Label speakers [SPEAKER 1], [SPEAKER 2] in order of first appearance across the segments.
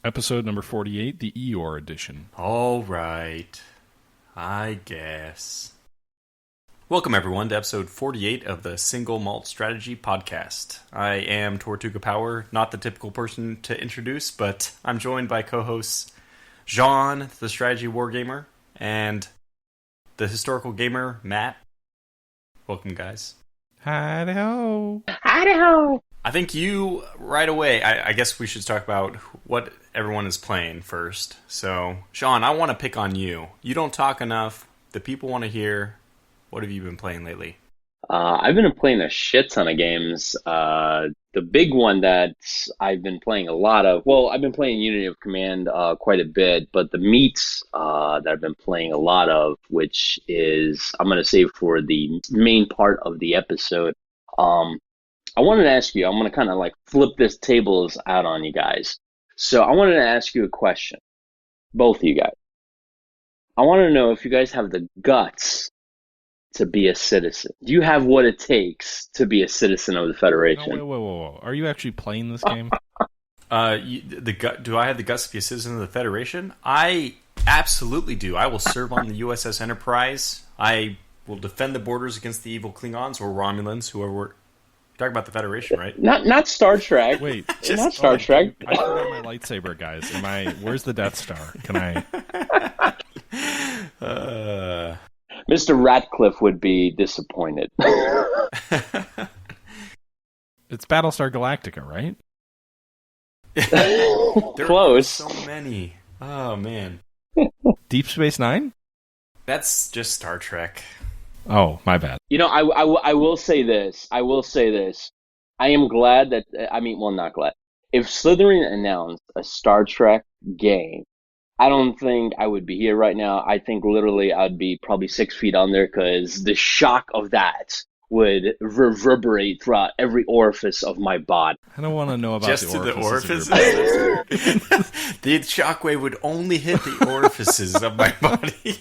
[SPEAKER 1] Episode number 48, the Eeyore edition.
[SPEAKER 2] All right. I guess. Welcome, everyone, to episode 48 of the Single Malt Strategy Podcast. I am TortugaPower, not the typical person to introduce, but I'm joined by co-hosts Jean, the Strategy Wargamer, and the Historical Gamer, Matt. Welcome, guys.
[SPEAKER 1] Hi-ho.
[SPEAKER 3] Idaho.
[SPEAKER 2] I think you, right away, I guess we should talk about what everyone is playing first. So, Sean, I want to pick on you. You don't talk enough. The people want to hear. What have you been playing lately?
[SPEAKER 3] I've been playing a shit ton of games. The big one that I've been playing a lot of, well, I've been playing Unity of Command quite a bit, but the meats that I've been playing a lot of, which is, I'm going to save for the main part of the episode. I wanted to ask you, I'm going to kind of like flip this tables out on you guys. So I wanted to ask you a question, both of you guys. I want to know if you guys have the guts to be a citizen. Do you have what it takes to be a citizen of the Federation?
[SPEAKER 1] No, whoa. Are you actually playing this game?
[SPEAKER 2] Do I have the guts to be a citizen of the Federation? I absolutely do. I will serve on the USS Enterprise. I will defend the borders against the evil Klingons or Romulans, whoever we're talking about the Federation, right?
[SPEAKER 3] Not Star Trek.
[SPEAKER 1] Wait.
[SPEAKER 3] Not Star Trek.
[SPEAKER 1] I forgot my lightsaber, guys. Where's the Death Star? Can I...
[SPEAKER 3] Mr. Ratcliffe would be disappointed.
[SPEAKER 1] It's Battlestar Galactica, right?
[SPEAKER 2] There
[SPEAKER 3] Close.
[SPEAKER 2] Are so many. Oh, man.
[SPEAKER 1] Deep Space Nine?
[SPEAKER 2] That's just Star Trek.
[SPEAKER 1] Oh, my bad.
[SPEAKER 3] You know, I will say this. I am glad that, not glad. If Slitherine announced a Star Trek game, I don't think I would be here right now. I think literally I'd be probably 6 feet under because the shock of that would reverberate throughout every orifice of my body.
[SPEAKER 1] I don't want to know about
[SPEAKER 2] just
[SPEAKER 1] the
[SPEAKER 2] to
[SPEAKER 1] orifices.
[SPEAKER 2] the orifices? The shockwave would only hit the orifices of my body.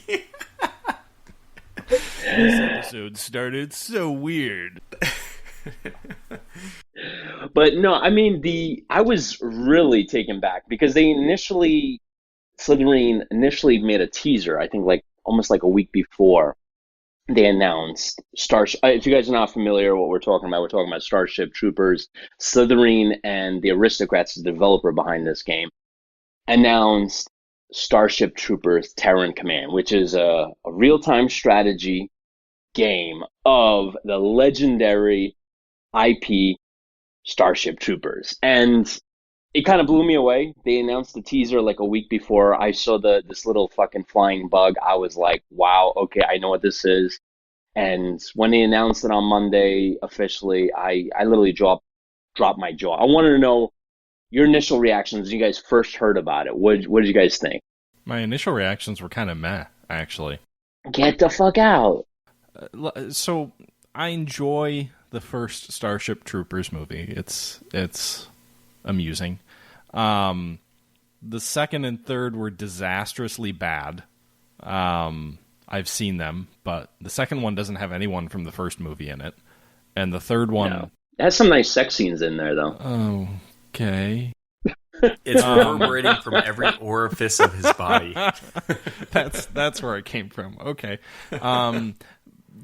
[SPEAKER 1] This episode started so weird.
[SPEAKER 3] But no, I was really taken back because Slitherine initially made a teaser, I think almost like a week before they announced Starship. If you guys are not familiar with what we're talking about Starship Troopers. Slitherine and the Aristocrats, the developer behind this game, announced Starship Troopers Terran Command, which is a real-time strategy game of the legendary IP Starship Troopers. And it kind of blew me away. They announced the teaser like a week before. I saw this little fucking flying bug. I was like, wow, okay, I know what this is. And when they announced it on Monday officially, I literally dropped my jaw. I wanted to know your initial reactions when you guys first heard about it. What did you guys think?
[SPEAKER 1] My initial reactions were kind of meh, actually.
[SPEAKER 3] Get the fuck out.
[SPEAKER 1] So I enjoy the first Starship Troopers movie. It's amusing. The second and third were disastrously bad. I've seen them, but the second one doesn't have anyone from the first movie in it. And the third one...
[SPEAKER 3] No. It has some nice sex scenes in there, though.
[SPEAKER 1] Okay.
[SPEAKER 2] It's reverberating from every orifice of his body.
[SPEAKER 1] That's where it came from. Okay.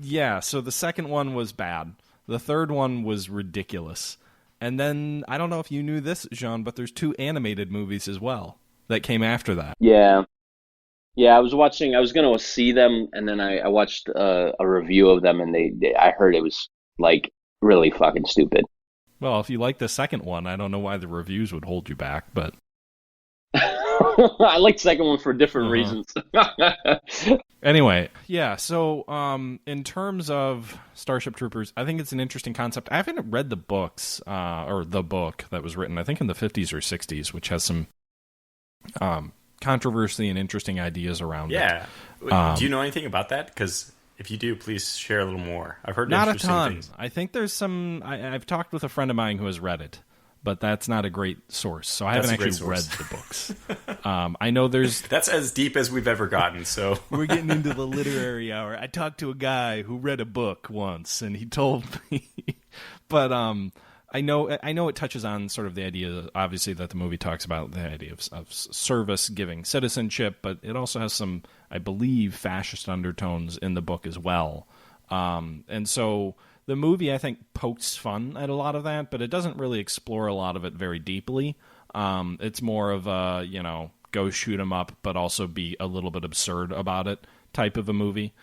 [SPEAKER 1] Yeah, so the second one was bad. The third one was ridiculous. And then, I don't know if you knew this, Jean, but there's 2 animated movies as well that came after that.
[SPEAKER 3] Yeah, I was going to see them, and then I watched a review of them, and I heard it was, really fucking stupid.
[SPEAKER 1] Well, if you like the second one, I don't know why the reviews would hold you back, but...
[SPEAKER 3] I like the second one for different reasons.
[SPEAKER 1] Anyway, yeah, so in terms of Starship Troopers, I think it's an interesting concept. I haven't read the books, or the book that was written, I think in the 50s or 60s, which has some controversy and interesting ideas around it.
[SPEAKER 2] Yeah. Do you know anything about that? Because if you do, please share a little more. I've heard
[SPEAKER 1] not
[SPEAKER 2] interesting
[SPEAKER 1] a ton.
[SPEAKER 2] things.
[SPEAKER 1] I think there's some... I've talked with a friend of mine who has read it, but that's not a great source, so I haven't actually read the books. I know there's...
[SPEAKER 2] That's as deep as we've ever gotten, so...
[SPEAKER 1] We're getting into the literary hour. I talked to a guy who read a book once, and he told me... But I know it touches on sort of the idea, obviously, that the movie talks about the idea of service giving citizenship, but it also has some, I believe, fascist undertones in the book as well. And so the movie, I think, pokes fun at a lot of that, but it doesn't really explore a lot of it very deeply. It's more of a, go shoot 'em up, but also be a little bit absurd about it type of a movie.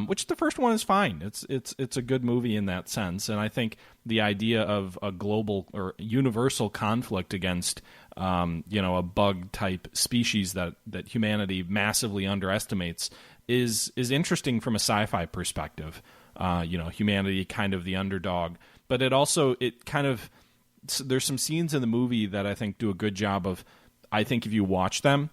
[SPEAKER 1] Which the first one is fine. It's a good movie in that sense, and I think the idea of a global or universal conflict against a bug type species that humanity massively underestimates is interesting from a sci-fi perspective. Humanity kind of the underdog, but there's some scenes in the movie that I think do a good job of. I think if you watch them,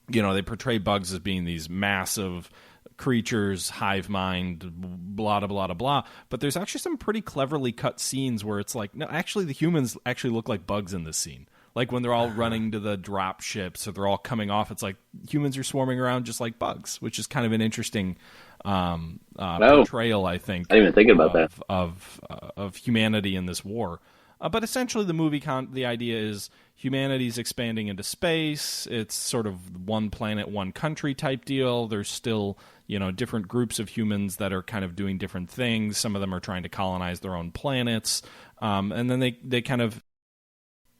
[SPEAKER 1] they portray bugs as being these massive creatures, hive mind, blah, blah, blah, blah. But there's actually some pretty cleverly cut scenes where it's like, no, actually the humans actually look like bugs in this scene. Like when they're all running to the drop ships or they're all coming off, it's like humans are swarming around just like bugs, which is kind of an interesting portrayal, I think.
[SPEAKER 3] I didn't even think about that.
[SPEAKER 1] Of humanity in this war. But essentially the movie, the idea is humanity's expanding into space. It's sort of one planet, one country type deal. There's still, different groups of humans that are kind of doing different things. Some of them are trying to colonize their own planets. And then they kind of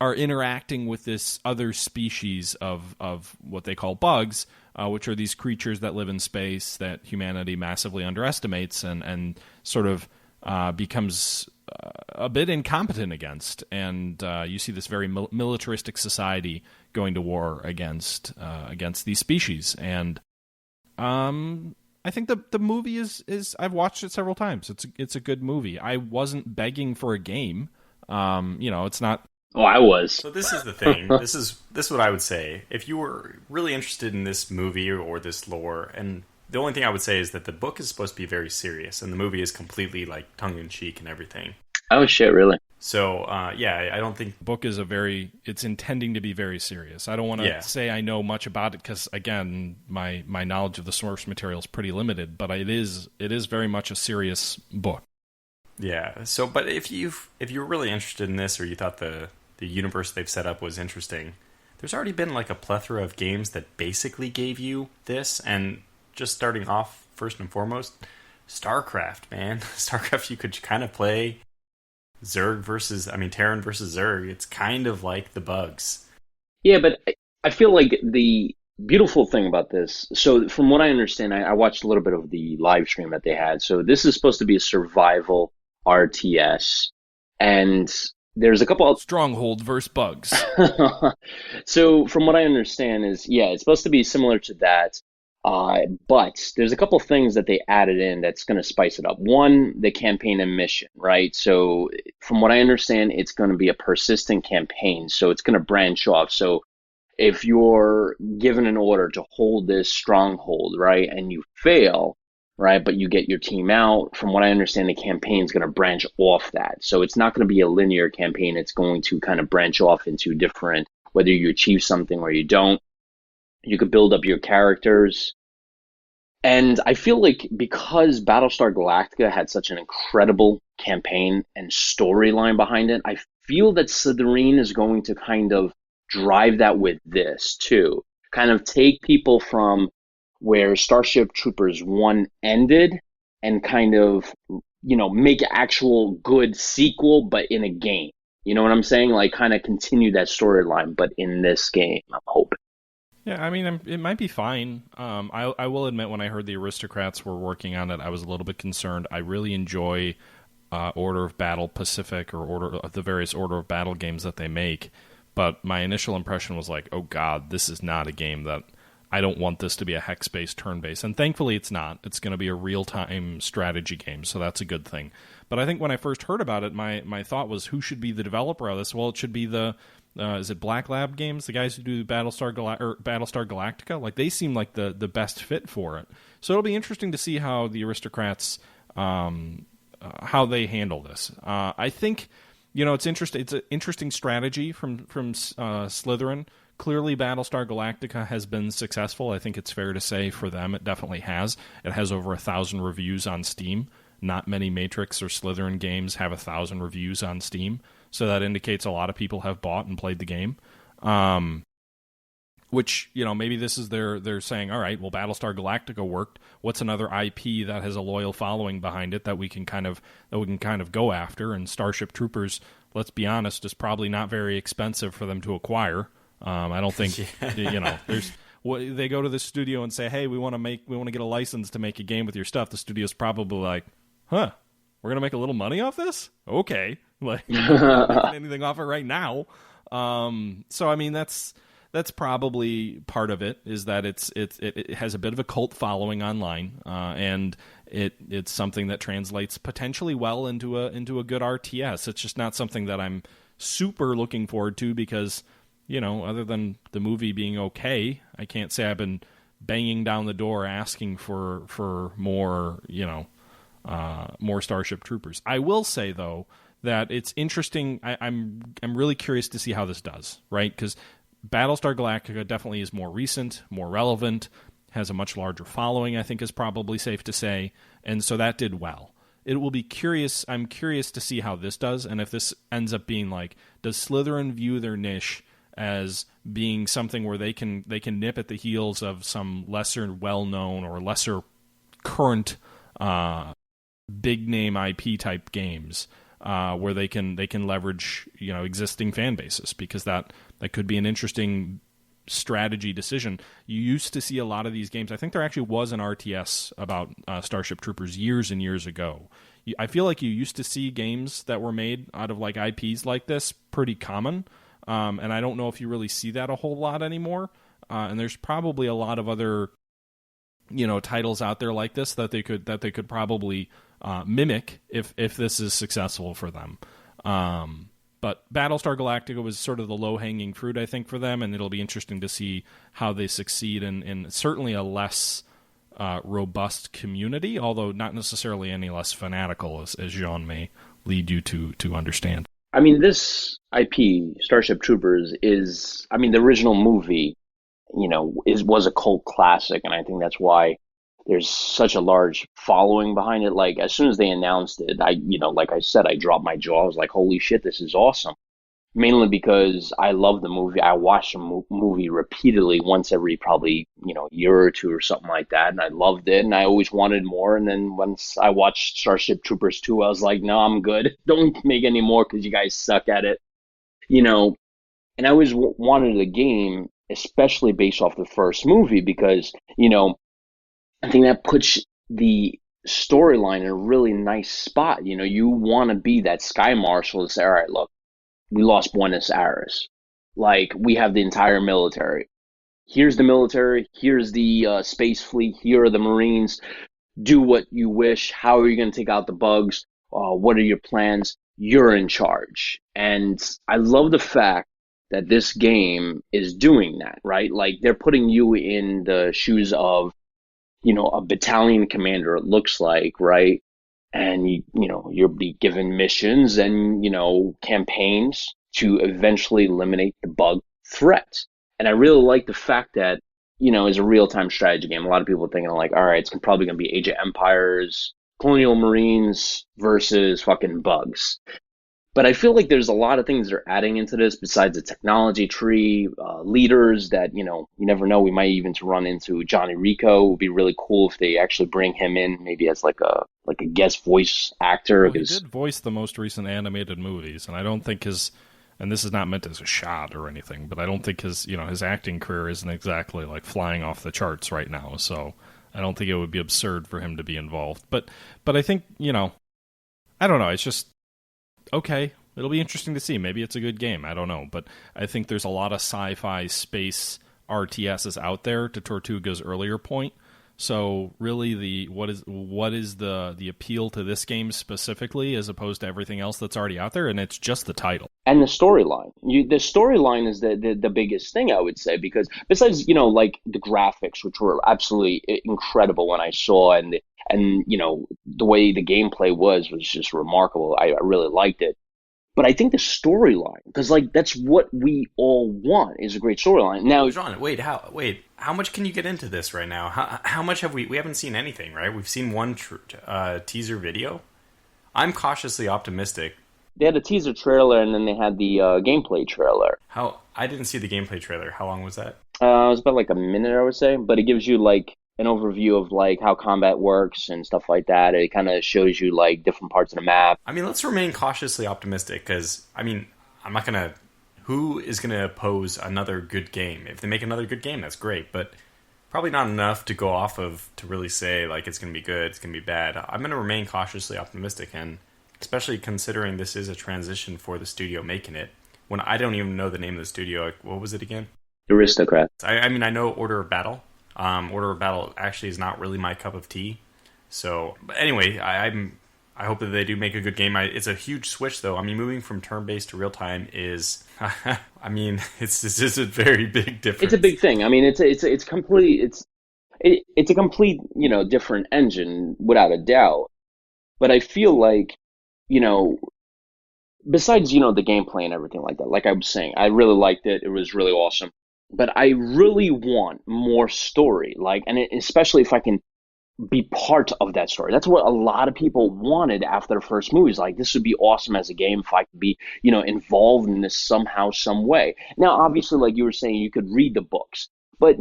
[SPEAKER 1] are interacting with this other species of what they call bugs, which are these creatures that live in space that humanity massively underestimates and sort of becomes a bit incompetent against. And you see this very militaristic society going to war against these species. And I think the movie is I've watched it several times. It's a good movie. I wasn't begging for a game. It's not.
[SPEAKER 3] Oh, I was.
[SPEAKER 2] So this is the thing. This is what I would say. If you were really interested in this movie or this lore, and the only thing I would say is that the book is supposed to be very serious, and the movie is completely like tongue in cheek and everything.
[SPEAKER 3] Oh shit! Really?
[SPEAKER 2] So I don't think
[SPEAKER 1] the book is it's intending to be very serious. I don't want to say I know much about it because again, my knowledge of the source material is pretty limited. But it is very much a serious book.
[SPEAKER 2] Yeah. So, but if you're really interested in this, or you thought the universe they've set up was interesting, there's already been like a plethora of games that basically gave you this. And just starting off first and foremost, StarCraft, man. StarCraft, you could kind of play Terran versus Zerg. It's kind of like the bugs.
[SPEAKER 3] Yeah, but I feel like the beautiful thing about this, so from what I understand, I watched a little bit of the live stream that they had. So this is supposed to be a survival RTS, and there's a couple of
[SPEAKER 1] Stronghold versus bugs.
[SPEAKER 3] So from what I understand is, it's supposed to be similar to that. But there's a couple things that they added in that's going to spice it up. One, the campaign and mission, right? So from what I understand, it's going to be a persistent campaign. So it's going to branch off. So if you're given an order to hold this stronghold, right, and you fail, right, but you get your team out, from what I understand, the campaign is going to branch off that. So it's not going to be a linear campaign. It's going to kind of branch off into different, whether you achieve something or you don't. You could build up your characters. And I feel like because Battlestar Galactica had such an incredible campaign and storyline behind it, I feel that Slitherine is going to kind of drive that with this too. Kind of take people from where Starship Troopers 1 ended and kind of, make an actual good sequel, but in a game. You know what I'm saying? Like kind of continue that storyline, but in this game, I'm hoping.
[SPEAKER 1] Yeah, I mean, it might be fine. I will admit, when I heard the Aristocrats were working on it, I was a little bit concerned. I really enjoy Order of Battle Pacific or the various Order of Battle games that they make, but my initial impression was like, oh god, this is not a game that I don't want this to be a hex-based, turn-based. And thankfully it's not. It's going to be a real-time strategy game, so that's a good thing. But I think when I first heard about it, my thought was, who should be the developer of this? Well, it should be the... is it Black Lab Games, the guys who do Battlestar Galactica? Like, they seem like the best fit for it. So it'll be interesting to see how the Aristocrats, how they handle this. I think, it's interesting. It's an interesting strategy from Slitherine. Clearly, Battlestar Galactica has been successful. I think it's fair to say for them it definitely has. It has over 1,000 reviews on Steam. Not many Matrix or Slitherine games have 1,000 reviews on Steam. so that indicates a lot of people have bought and played the game. Which, maybe this is they're saying, all right, well, Battlestar Galactica worked. What's another IP that has a loyal following behind it that we can kind of go after? And Starship Troopers, let's be honest, is probably not very expensive for them to acquire. I don't think there's. They go to the studio and say, hey, we want to get a license to make a game with your stuff. The studio's probably like, huh, we're gonna make a little money off this? Okay, like not making anything off it right now. So I mean that's probably part of it, is that it has a bit of a cult following online, and it's something that translates potentially well into a good RTS. It's just not something that I'm super looking forward to because, other than the movie being okay, I can't say I've been banging down the door asking for more, more Starship Troopers. I will say though that it's interesting. I'm really curious to see how this does, right? Because Battlestar Galactica definitely is more recent, more relevant, has a much larger following, I think is probably safe to say, and so that did well. It will be curious. I'm curious to see how this does, and if this ends up being like, does Slitherine view their niche as being something where they can nip at the heels of some lesser well-known or lesser current big name IP type games, where they can leverage existing fan bases, because that could be an interesting strategy decision. You used to see a lot of these games. I think there actually was an RTS about Starship Troopers years and years ago. I feel like you used to see games that were made out of like IPs like this pretty common, and I don't know if you really see that a whole lot anymore. And there's probably a lot of other titles out there like this that they could probably mimic if this is successful for them. But Battlestar Galactica was sort of the low-hanging fruit, I think, for them, and it'll be interesting to see how they succeed in certainly a less robust community, although not necessarily any less fanatical, as Jean may lead you to understand.
[SPEAKER 3] I mean, this IP, Starship Troopers, is, the original movie, was a cult classic, and I think that's why there's such a large following behind it. Like, as soon as they announced it, like I said, I dropped my jaw. I was like, holy shit, this is awesome. Mainly because I love the movie. I watch the movie repeatedly once every probably, year or two or something like that. And I loved it, and I always wanted more. And then once I watched Starship Troopers 2, I was like, no, I'm good. Don't make any more because you guys suck at it. And I always wanted a game, especially based off the first movie, because, I think that puts the storyline in a really nice spot. You want to be that Sky Marshal and say, all right, look, we lost Buenos Aires. Like, we have the entire military. Here's the military. Here's the space fleet. Here are the Marines. Do what you wish. How are you going to take out the bugs? What are your plans? You're in charge. And I love the fact that this game is doing that, right? Like, they're putting you in the shoes of, a battalion commander, it looks like, right? And, you'll be given missions and, campaigns to eventually eliminate the bug threat. And I really like the fact that, it's a real-time strategy game. A lot of people are thinking like, all right, it's probably going to be Age of Empires, Colonial Marines versus fucking bugs. But I feel like there's a lot of things they're adding into this besides the technology tree, leaders that, you never know. We might even run into Johnny Rico. It would be really cool if they actually bring him in, maybe as like a guest voice actor.
[SPEAKER 1] Well, he did voice the most recent animated movies, and I don't think and this is not meant as a shot or anything, but I don't think his acting career isn't exactly like flying off the charts right now. So I don't think it would be absurd for him to be involved. But I think, I don't know. It's just, okay, it'll be interesting to see. Maybe it's a good game. I don't know. But I think there's a lot of sci-fi space RTSs out there, to Tortuga's earlier point. So really, what is the appeal to this game specifically, as opposed to everything else that's already out there? And it's just the title
[SPEAKER 3] and the storyline. The storyline is the biggest thing, I would say, because besides like the graphics, which were absolutely incredible when I saw, and the way the gameplay was just remarkable. I really liked it. But I think the storyline, because that's what we all want, is a great storyline. Now,
[SPEAKER 2] John, how much can you get into this right now? How much have we haven't seen anything, right? We've seen one teaser video. I'm cautiously optimistic
[SPEAKER 3] They had a teaser trailer, and then they had the gameplay trailer.
[SPEAKER 2] I didn't see the gameplay trailer. How long was that?
[SPEAKER 3] It was about like a minute, I would say, but it gives you like an overview of like how combat works and stuff like that. It kind of shows you like different parts of the map.
[SPEAKER 2] I mean, let's remain cautiously optimistic because, I mean, I'm not going to... Who is going to oppose another good game? If they make another good game, that's great, but probably not enough to go off of to really say, like, it's going to be good, it's going to be bad. I'm going to remain cautiously optimistic, and especially considering this is a transition for the studio making it, when I don't even know the name of the studio. Like, what was it again?
[SPEAKER 3] Aristocrats.
[SPEAKER 2] I mean, I know Order of Battle. Order of Battle actually is not really my cup of tea. So, but anyway, I hope that they do make a good game. It's a huge switch, though. I mean, moving from turn-based to real-time is, I mean, it's just a very big difference.
[SPEAKER 3] It's a big thing. I mean, it's a complete different engine without a doubt. But I feel like, besides the gameplay and everything like that, like I was saying, I really liked it. It was really awesome. But I really want more story, especially if I can be part of that story. That's what a lot of people wanted after the first movies. Like, this would be awesome as a game if I could be, involved in this somehow, some way. Now, obviously, like you were saying, you could read the books, but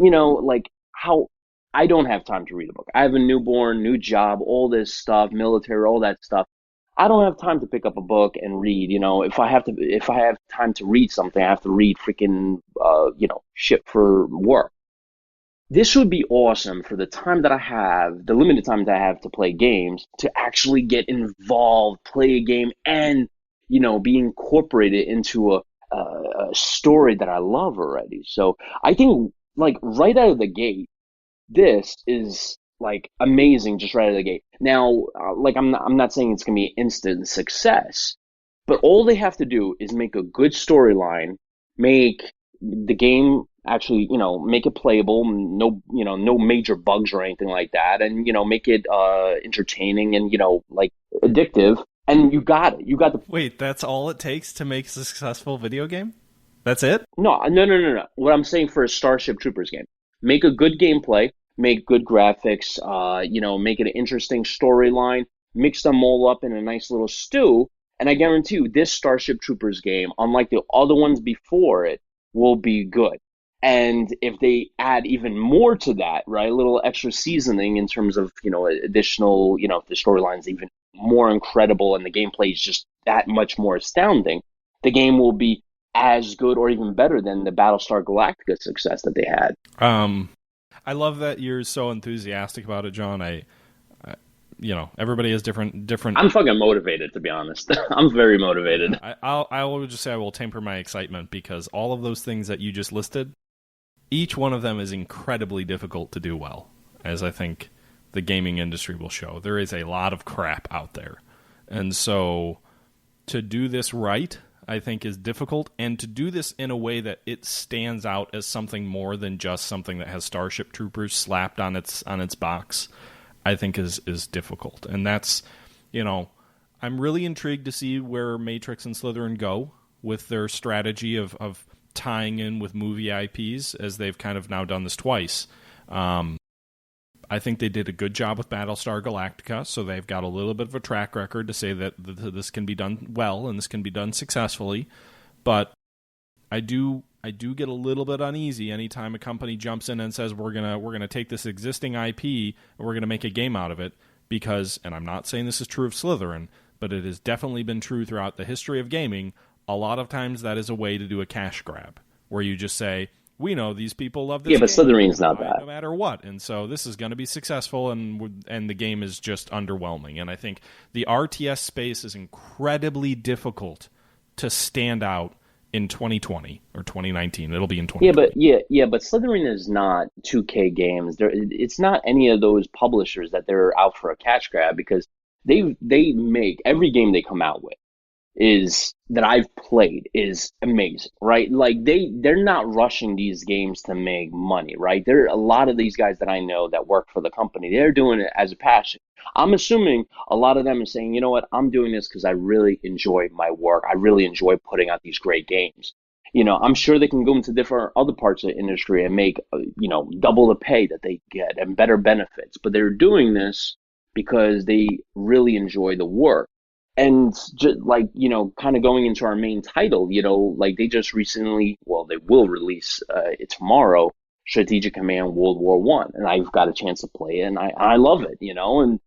[SPEAKER 3] how I don't have time to read a book. I have a newborn, new job, all this stuff, military, all that stuff. I don't have time to pick up a book and read. If I have time to read something, I have to read freaking, shit for work. This would be awesome for the time that I have, the limited time that I have to play games, to actually get involved, play a game, and, be incorporated into a story that I love already. So I think, like, right out of the gate, this is like amazing just right out of the gate. Now, I'm not saying it's gonna be instant success, but all they have to do is make a good storyline, make the game actually, make it playable, no major bugs or anything like that, and make it entertaining and addictive, and you got it. You got the.
[SPEAKER 1] Wait, that's all it takes to make a successful video game? That's it?
[SPEAKER 3] No. What I'm saying for a Starship Troopers game, make a good gameplay. Make good graphics, make it an interesting storyline, mix them all up in a nice little stew, and I guarantee you this Starship Troopers game, unlike the other ones before it, will be good. And if they add even more to that, right, a little extra seasoning in terms of, additional, if the storyline's even more incredible and the gameplay is just that much more astounding, the game will be as good or even better than the Battlestar Galactica success that they had.
[SPEAKER 1] I love that you're so enthusiastic about it, John. Everybody has different.
[SPEAKER 3] I'm fucking motivated, to be honest. I'm very motivated.
[SPEAKER 1] I will just say I will temper my excitement because all of those things that you just listed, each one of them is incredibly difficult to do well, as I think the gaming industry will show. There is a lot of crap out there, and so to do this right, I think, is difficult, and to do this in a way that it stands out as something more than just something that has Starship Troopers slapped on its box, I think is difficult. And that's, I'm really intrigued to see where Matrix and Slitherine go with their strategy of tying in with movie IPs, as they've kind of now done this twice. I think they did a good job with Battlestar Galactica, so they've got a little bit of a track record to say that this can be done well and this can be done successfully. But I do get a little bit uneasy anytime a company jumps in and says we're gonna take this existing IP and we're gonna make a game out of it, because, and I'm not saying this is true of Slitherine, but it has definitely been true throughout the history of gaming. A lot of times that is a way to do a cash grab, where you just say, we know these people love this game.
[SPEAKER 3] Yeah, but Slitherine's not that.
[SPEAKER 1] No matter what. And so this is going to be successful, and the game is just underwhelming. And I think the RTS space is incredibly difficult to stand out in 2020 or 2019. It'll be in 2020.
[SPEAKER 3] But Slitherine is not 2K Games. It's not any of those publishers that they're out for a cash grab, because they make every game they come out with is that I've played is amazing, right? Like they're not rushing these games to make money, right? There are a lot of these guys that I know that work for the company. They're doing it as a passion. I'm assuming a lot of them are saying, you know what, I'm doing this because I really enjoy my work. I really enjoy putting out these great games. I'm sure they can go into different other parts of the industry and make, double the pay that they get and better benefits. But they're doing this because they really enjoy the work. And like, kind of going into our main title, like they just recently, well, they will release it tomorrow, Strategic Command World War I, and I've got a chance to play it, and I love it, and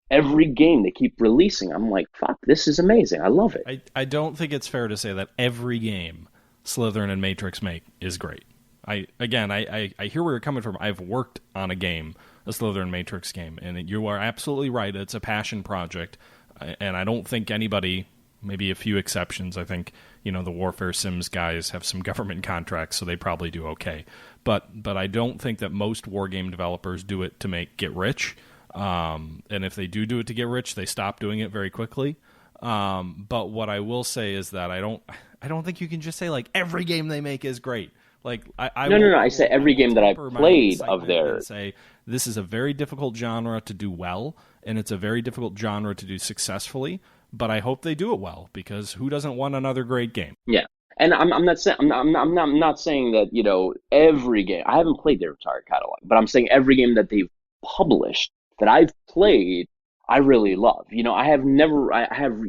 [SPEAKER 3] every game they keep releasing, I'm like, fuck, this is amazing. I love it.
[SPEAKER 1] I don't think it's fair to say that every game Slitherine and Matrix make is great. I hear where you're coming from. I've worked on a game, a Slitherine Matrix game, and you are absolutely right. It's a passion project, and I don't think anybody, maybe a few exceptions, I think, the Warfare Sims guys have some government contracts, so they probably do okay. But I don't think that most war game developers do it to get rich. And if they do it to get rich, they stop doing it very quickly. But what I will say is that I don't think you can just say like every game they make is great. Like
[SPEAKER 3] No. I say every game that I've played of theirs.
[SPEAKER 1] Say this is a very difficult genre to do well, and it's a very difficult genre to do successfully. But I hope they do it well, because who doesn't want another great game?
[SPEAKER 3] Yeah, and I'm not saying I'm not saying that every game. I haven't played their entire catalog, but I'm saying every game that they've published that I've played, I really love. I have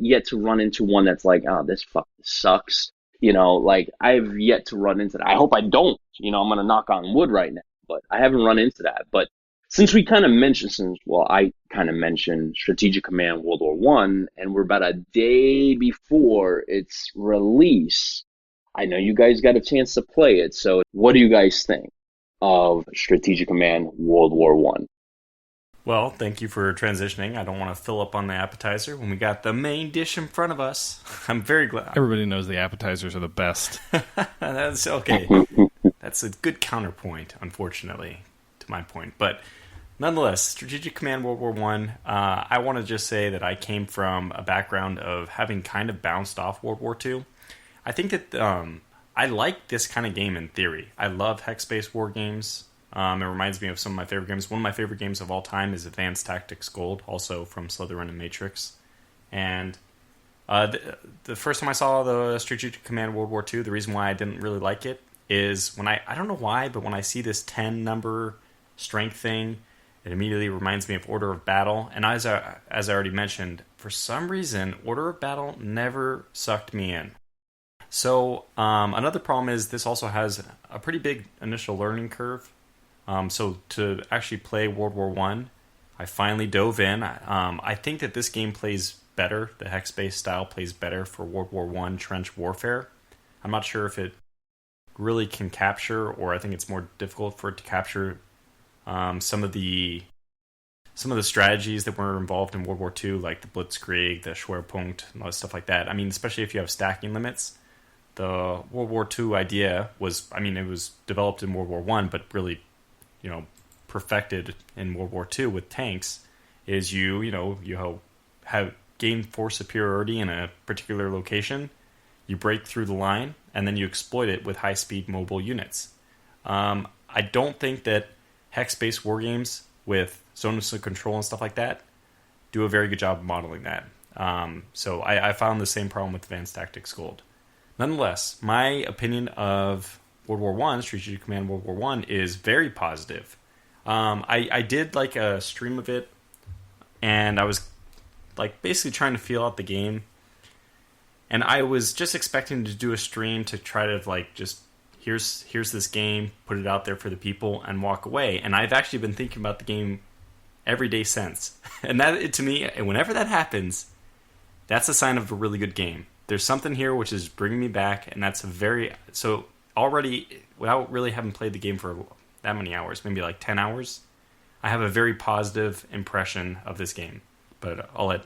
[SPEAKER 3] yet to run into one that's like, oh, this fucking sucks. Like I've yet to run into that. I hope I don't. I'm gonna knock on wood right now, but I haven't run into that. But since I kind of mentioned Strategic Command World War I, and we're about a day before its release, I know you guys got a chance to play it. So what do you guys think of Strategic Command World War I?
[SPEAKER 2] Well, thank you for transitioning. I don't want to fill up on the appetizer when we got the main dish in front of us. I'm very glad.
[SPEAKER 1] Everybody knows the appetizers are the best.
[SPEAKER 2] That's okay. That's a good counterpoint, unfortunately, to my point. But nonetheless, Strategic Command World War I want to just say that I came from a background of having kind of bounced off World War II. I think that I like this kind of game in theory. I love hex-based war games. It reminds me of some of my favorite games. One of my favorite games of all time is Advanced Tactics Gold, also from Slitherine and Matrix. And the first time I saw the Strategic Command World War II, the reason why I didn't really like it is when I don't know why, but when I see this 10 number strength thing, it immediately reminds me of Order of Battle. And as I already mentioned, for some reason, Order of Battle never sucked me in. So another problem is this also has a pretty big initial learning curve. So to actually play World War I finally dove in. I think that this game plays better. The hex-based style plays better for World War I trench warfare. I'm not sure if it really can capture, or I think it's more difficult for it to capture some of the strategies that were involved in World War II, like the Blitzkrieg, the Schwerpunkt, and all that stuff like that. I mean, especially if you have stacking limits. The World War II idea was, it was developed in World War I, but really perfected in World War II with tanks, is you have gained force superiority in a particular location, you break through the line, and then you exploit it with high-speed mobile units. I don't think that hex-based war games with zones of control and stuff like that do a very good job of modeling that. So I found the same problem with Advanced Tactics Gold. Nonetheless, my opinion of World War I, Strategic Command World War I, is very positive. I did like a stream of it, and I was like basically trying to feel out the game. And I was just expecting to do a stream to try to like just here's this game, put it out there for the people, and walk away. And I've actually been thinking about the game every day since. And that, to me, whenever that happens, that's a sign of a really good game. There's something here which is bringing me back, and that's so already, without really having played the game for that many hours, maybe like 10 hours, I have a very positive impression of this game. But I'll let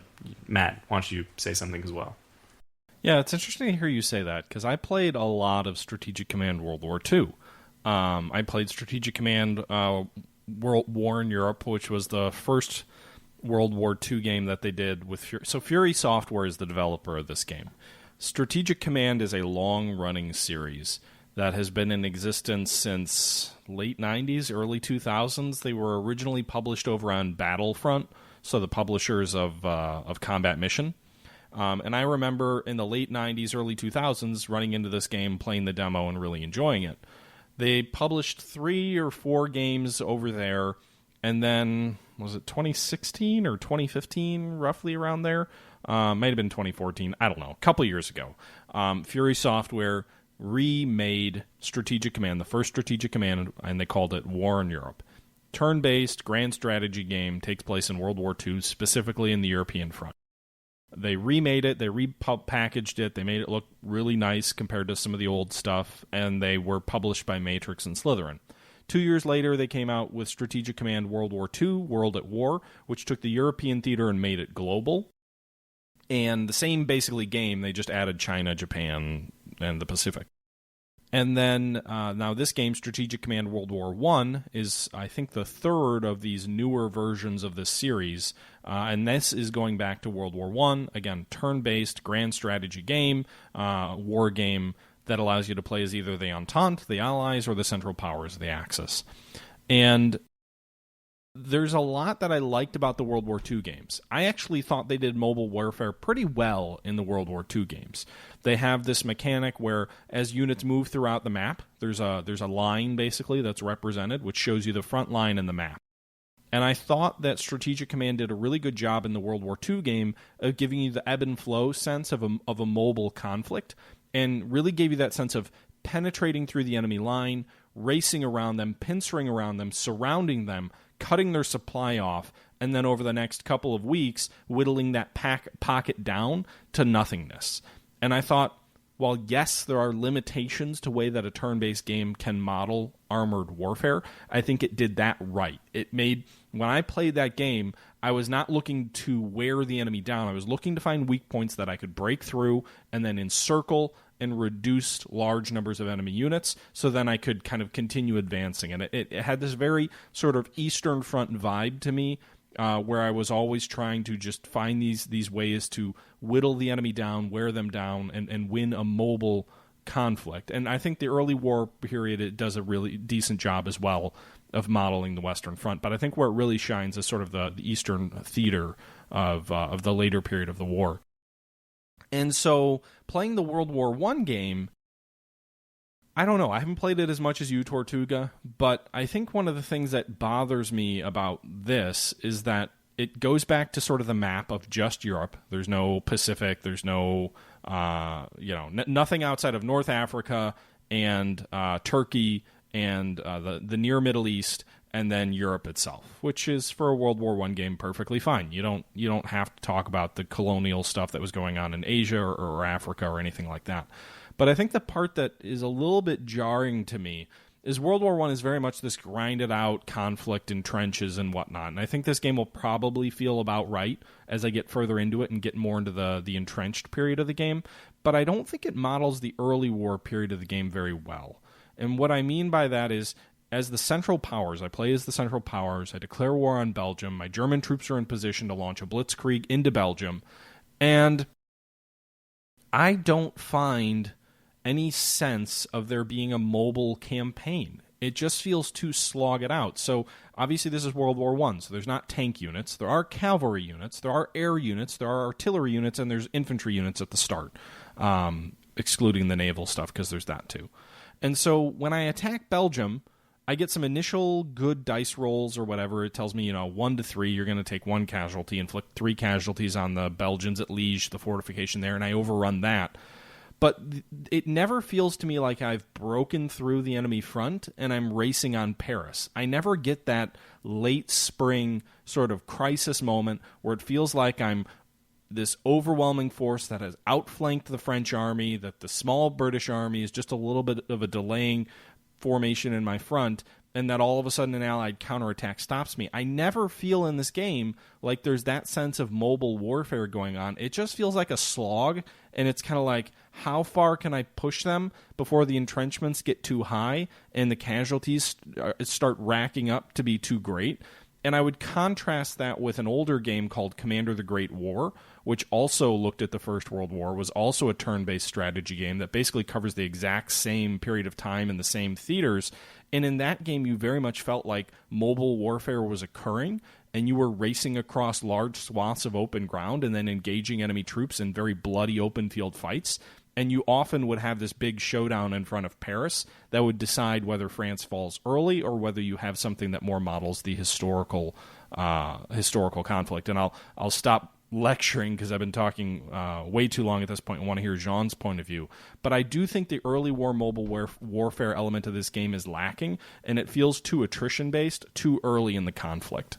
[SPEAKER 2] Matt, why don't you say something as well?
[SPEAKER 1] Yeah, it's interesting to hear you say that, because I played a lot of Strategic Command World War II. I played Strategic Command World War in Europe, which was the first World War II game that they did with Fury. So Fury Software is the developer of this game. Strategic Command is a long-running series that has been in existence since late 90s, early 2000s. They were originally published over on Battlefront, so the publishers of Combat Mission. And I remember in the late 90s, early 2000s, running into this game, playing the demo, and really enjoying it. They published 3 or 4 games over there, and then was it 2016 or 2015, roughly around there? Might have been 2014. I don't know. A couple years ago. Fury Software remade Strategic Command, the first Strategic Command, and they called it War in Europe. Turn-based grand strategy game, takes place in World War II, specifically in the European front. They remade it, they repackaged it, they made it look really nice compared to some of the old stuff, and they were published by Matrix and Slitherine. 2 years later, they came out with Strategic Command World War II, World at War, which took the European theater and made it global. And the same basically game, they just added China, Japan, and the Pacific. And then now this game, Strategic Command World War I, is, I think, the third of these newer versions of this series. And this is going back to World War I. Again, turn-based, grand strategy game, war game that allows you to play as either the Entente, the Allies, or the Central Powers, the Axis. And there's a lot that I liked about the World War II games. I actually thought they did mobile warfare pretty well in the World War II games. They have this mechanic where as units move throughout the map, there's a line basically that's represented, which shows you the front line and the map. And I thought that Strategic Command did a really good job in the World War II game of giving you the ebb and flow sense of a mobile conflict, and really gave you that sense of penetrating through the enemy line, racing around them, pincering around them, surrounding them, cutting their supply off, and then over the next couple of weeks, whittling that pocket down to nothingness. And I thought, while yes, there are limitations to the way that a turn-based game can model armored warfare, I think it did that right. It made, when I played that game, I was not looking to wear the enemy down. I was looking to find weak points that I could break through and then encircle and reduce large numbers of enemy units, so then I could kind of continue advancing. And it had this very sort of Eastern Front vibe to me, where I was always trying to just find these ways to whittle the enemy down, wear them down, and win a mobile conflict. And I think the early war period, it does a really decent job as well of modeling the Western Front. But I think where it really shines is sort of the Eastern theater of the later period of the war. And so, playing the World War I game, I don't know, I haven't played it as much as you, Tortuga, but I think one of the things that bothers me about this is that it goes back to sort of the map of just Europe. There's no Pacific, there's no, nothing outside of North Africa and Turkey and the near Middle East, and then Europe itself, which is for a World War I game perfectly fine. You don't have to talk about the colonial stuff that was going on in Asia or Africa or anything like that. But I think the part that is a little bit jarring to me is World War I is very much this grinded out conflict in trenches and whatnot. And I think this game will probably feel about right as I get further into it and get more into the entrenched period of the game. But I don't think it models the early war period of the game very well. And what I mean by that is, as the Central Powers, I play as the Central Powers, I declare war on Belgium, my German troops are in position to launch a blitzkrieg into Belgium, and I don't find any sense of there being a mobile campaign. It just feels too slogged out. So, obviously this is World War I, so there's not tank units, there are cavalry units, there are air units, there are artillery units, and there's infantry units at the start, excluding the naval stuff, because there's that too. And so, when I attack Belgium, I get some initial good dice rolls or whatever. It tells me, 1 to 3, you're going to take 1 casualty, inflict 3 casualties on the Belgians at Liege, the fortification there, and I overrun that. But it never feels to me like I've broken through the enemy front and I'm racing on Paris. I never get that late spring sort of crisis moment where it feels like I'm this overwhelming force that has outflanked the French army, that the small British army is just a little bit of a delaying formation in my front, and that all of a sudden an allied counterattack stops me. I never feel in this game like there's that sense of mobile warfare going on. It just feels like a slog, and it's kind of like, how far can I push them before the entrenchments get too high and the casualties start racking up to be too great? And I would contrast that with an older game called Commander the Great War, which also looked at the First World War, was also a turn-based strategy game that basically covers the exact same period of time in the same theaters. And in that game, you very much felt like mobile warfare was occurring, and you were racing across large swaths of open ground and then engaging enemy troops in very bloody open field fights. And you often would have this big showdown in front of Paris that would decide whether France falls early or whether you have something that more models the historical conflict. And I'll stop lecturing because I've been talking way too long at this point and want to hear Jean's point of view. But I do think the early war mobile warfare element of this game is lacking, and it feels too attrition-based, too early in the conflict.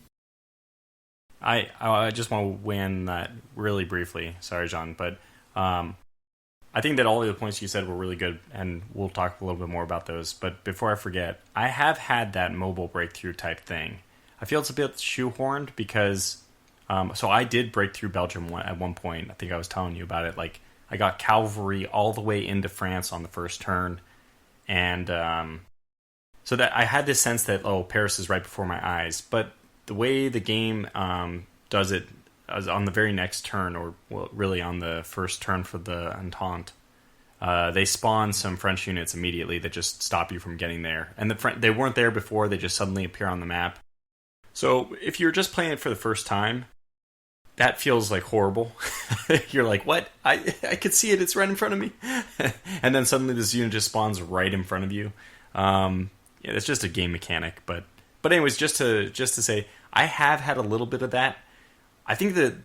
[SPEAKER 2] I just want to weigh in that really briefly. Sorry, Jean, but I think that all of the points you said were really good, and we'll talk a little bit more about those. But before I forget, I have had that mobile breakthrough type thing. I feel it's a bit shoehorned because, so I did break through Belgium at one point. I think I was telling you about it. Like, I got cavalry all the way into France on the first turn, and so that I had this sense that, oh, Paris is right before my eyes. But the way the game does it, on the very next turn, or well, really on the first turn for the Entente, they spawn some French units immediately that just stop you from getting there. And they weren't there before, they just suddenly appear on the map. So if you're just playing it for the first time, that feels like horrible. You're like, what? I could see it, it's right in front of me. And then suddenly this unit just spawns right in front of you. Yeah, it's just a game mechanic. But anyways, just to say, I have had a little bit of that. I think that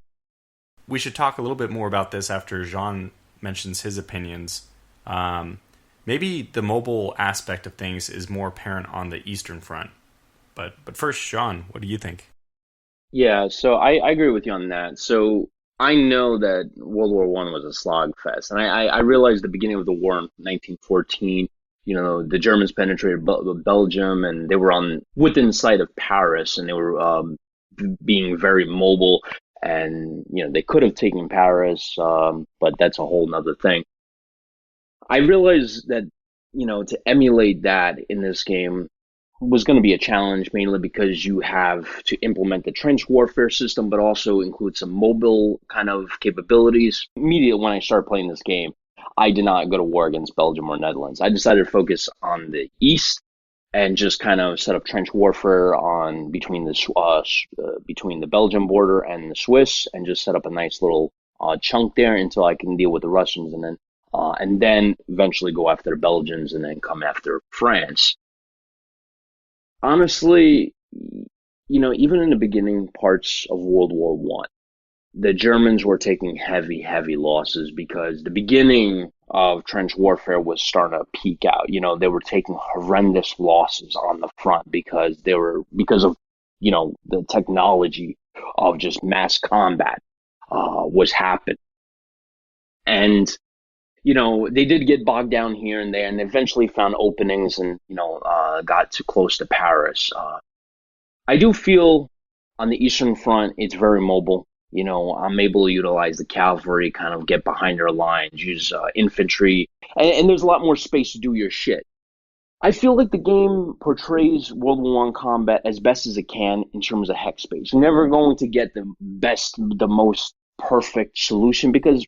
[SPEAKER 2] we should talk a little bit more about this after Jean mentions his opinions. Maybe the mobile aspect of things is more apparent on the Eastern Front. But first, Jean, what do you think?
[SPEAKER 3] Yeah, so I agree with you on that. So I know that World War I was a slog fest, and I realized the beginning of the war in 1914. The Germans penetrated Belgium, and they were within sight of Paris, and they were being very mobile, and they could have taken Paris, but that's a whole nother thing. I realized that to emulate that in this game was going to be a challenge, mainly because you have to implement the trench warfare system, but also include some mobile kind of capabilities. Immediately when I started playing this game, I did not go to war against Belgium or Netherlands. I decided to focus on the East and just kind of set up trench warfare between the Belgium border and the Swiss, and just set up a nice little chunk there until I can deal with the Russians, and then eventually go after the Belgians and then come after France. Honestly, even in the beginning parts of World War I, the Germans were taking heavy, heavy losses because the beginning of trench warfare was starting to peak out. They were taking horrendous losses on the front because of the technology of just mass combat was happening. And they did get bogged down here and there, and eventually found openings and got too close to Paris. I do feel on the Eastern Front it's very mobile. I'm able to utilize the cavalry, kind of get behind their lines, use infantry, and there's a lot more space to do your shit. I feel like the game portrays World War I combat as best as it can in terms of hex space. You're never going to get the most perfect solution because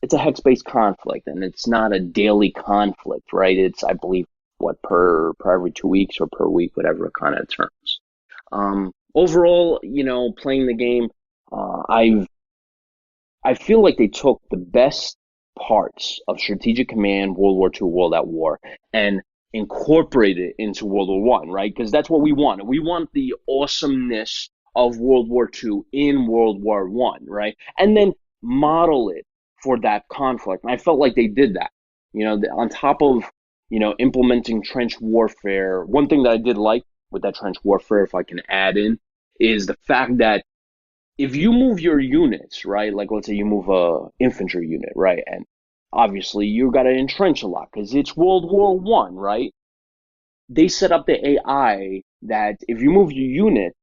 [SPEAKER 3] it's a hex-based conflict, and it's not a daily conflict, right? It's, I believe, per every 2 weeks or per week, whatever it kind of terms. Overall, playing the game, I feel like they took the best parts of Strategic Command, World War II, World at War, and incorporated it into World War I, right? Because that's what we want. We want the awesomeness of World War II in World War I, right? And then model it for that conflict. And I felt like they did that. On top of, implementing trench warfare, one thing that I did like with that trench warfare, if I can add in, is the fact that if you move your units, right, like let's say you move a infantry unit, right, and obviously you got to entrench a lot because it's World War I, right? They set up the AI that if you move your unit,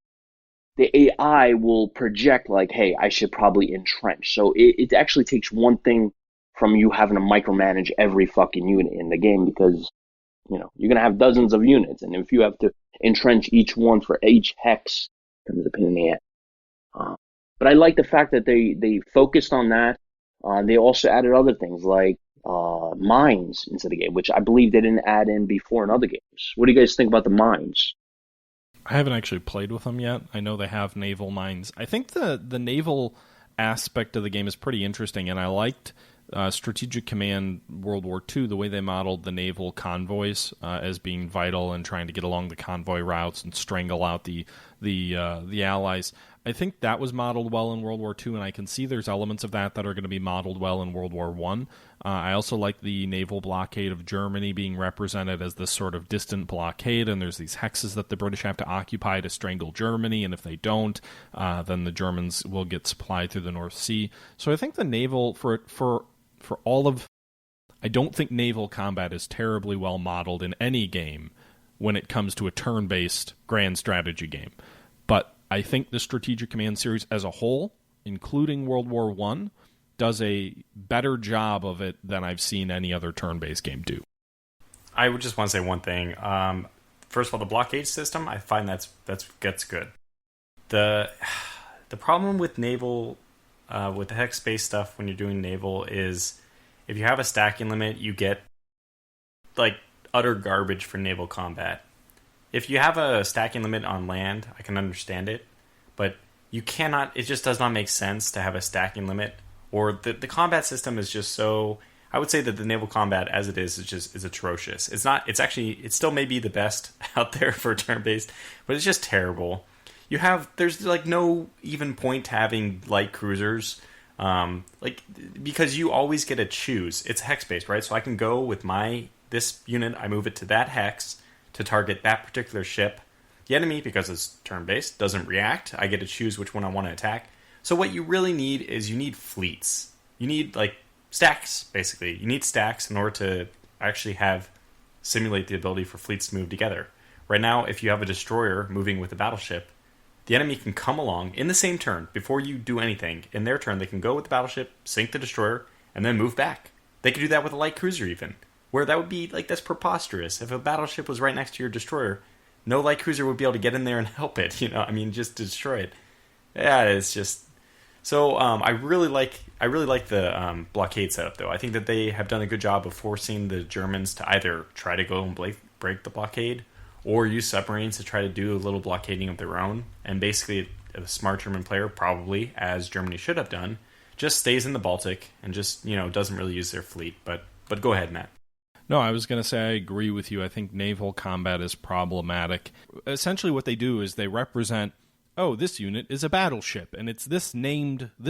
[SPEAKER 3] the AI will project like, hey, I should probably entrench. So it actually takes one thing from you having to micromanage every fucking unit in the game because, you're going to have dozens of units. And if you have to entrench each one for each hex, it becomes a pain in the ass. But I like the fact that they focused on that. They also added other things like mines into the game, which I believe they didn't add in before in other games. What do you guys think about the mines?
[SPEAKER 1] I haven't actually played with them yet. I know they have naval mines. I think the naval aspect of the game is pretty interesting, and I liked Strategic Command World War II, the way they modeled the naval convoys as being vital and trying to get along the convoy routes and strangle out the Allies, I think that was modeled well in World War II, and I can see there's elements of that are going to be modeled well in World War I. I also like the naval blockade of Germany being represented as this sort of distant blockade, and there's these hexes that the British have to occupy to strangle Germany, and if they don't, then the Germans will get supplied through the North Sea. So I think the naval, for all of... I don't think naval combat is terribly well modeled in any game when it comes to a turn-based grand strategy game. But I think the Strategic Command series as a whole, including World War I, does a better job of it than I've seen any other turn-based game do.
[SPEAKER 2] I would just want to say one thing. First of all, the blockade system, I find gets good. The problem with naval, with the hex-based stuff when you're doing naval is if you have a stacking limit, you get like utter garbage for naval combat. If you have a stacking limit on land, I can understand it, but you cannot, it just does not make sense to have a stacking limit, or the combat system is just so, I would say that the naval combat as it is atrocious. It still may be the best out there for turn-based, but it's just terrible. There's like no even point to having light cruisers, because you always get to choose. It's hex-based, right? So I can go with this unit, I move it to that hex, to target that particular ship. The enemy, because it's turn-based, doesn't react. I get to choose which one I want to attack. So what you really need is you need fleets. You need stacks, basically. You need stacks in order to actually simulate the ability for fleets to move together. Right now, if you have a destroyer moving with a battleship, the enemy can come along in the same turn before you do anything. In their turn, they can go with the battleship, sink the destroyer, and then move back. They can do that with a light cruiser even. Where that would be, that's preposterous. If a battleship was right next to your destroyer, no light cruiser would be able to get in there and help it, just to destroy it. Yeah, it's just... So, I really like the blockade setup, though. I think that they have done a good job of forcing the Germans to either try to go and break the blockade, or use submarines to try to do a little blockading of their own. And basically, a smart German player, probably, as Germany should have done, just stays in the Baltic and just, doesn't really use their fleet. But go ahead, Matt.
[SPEAKER 1] No, I was going to say I agree with you. I think naval combat is problematic. Essentially what they do is they represent, this unit is a battleship, and it's this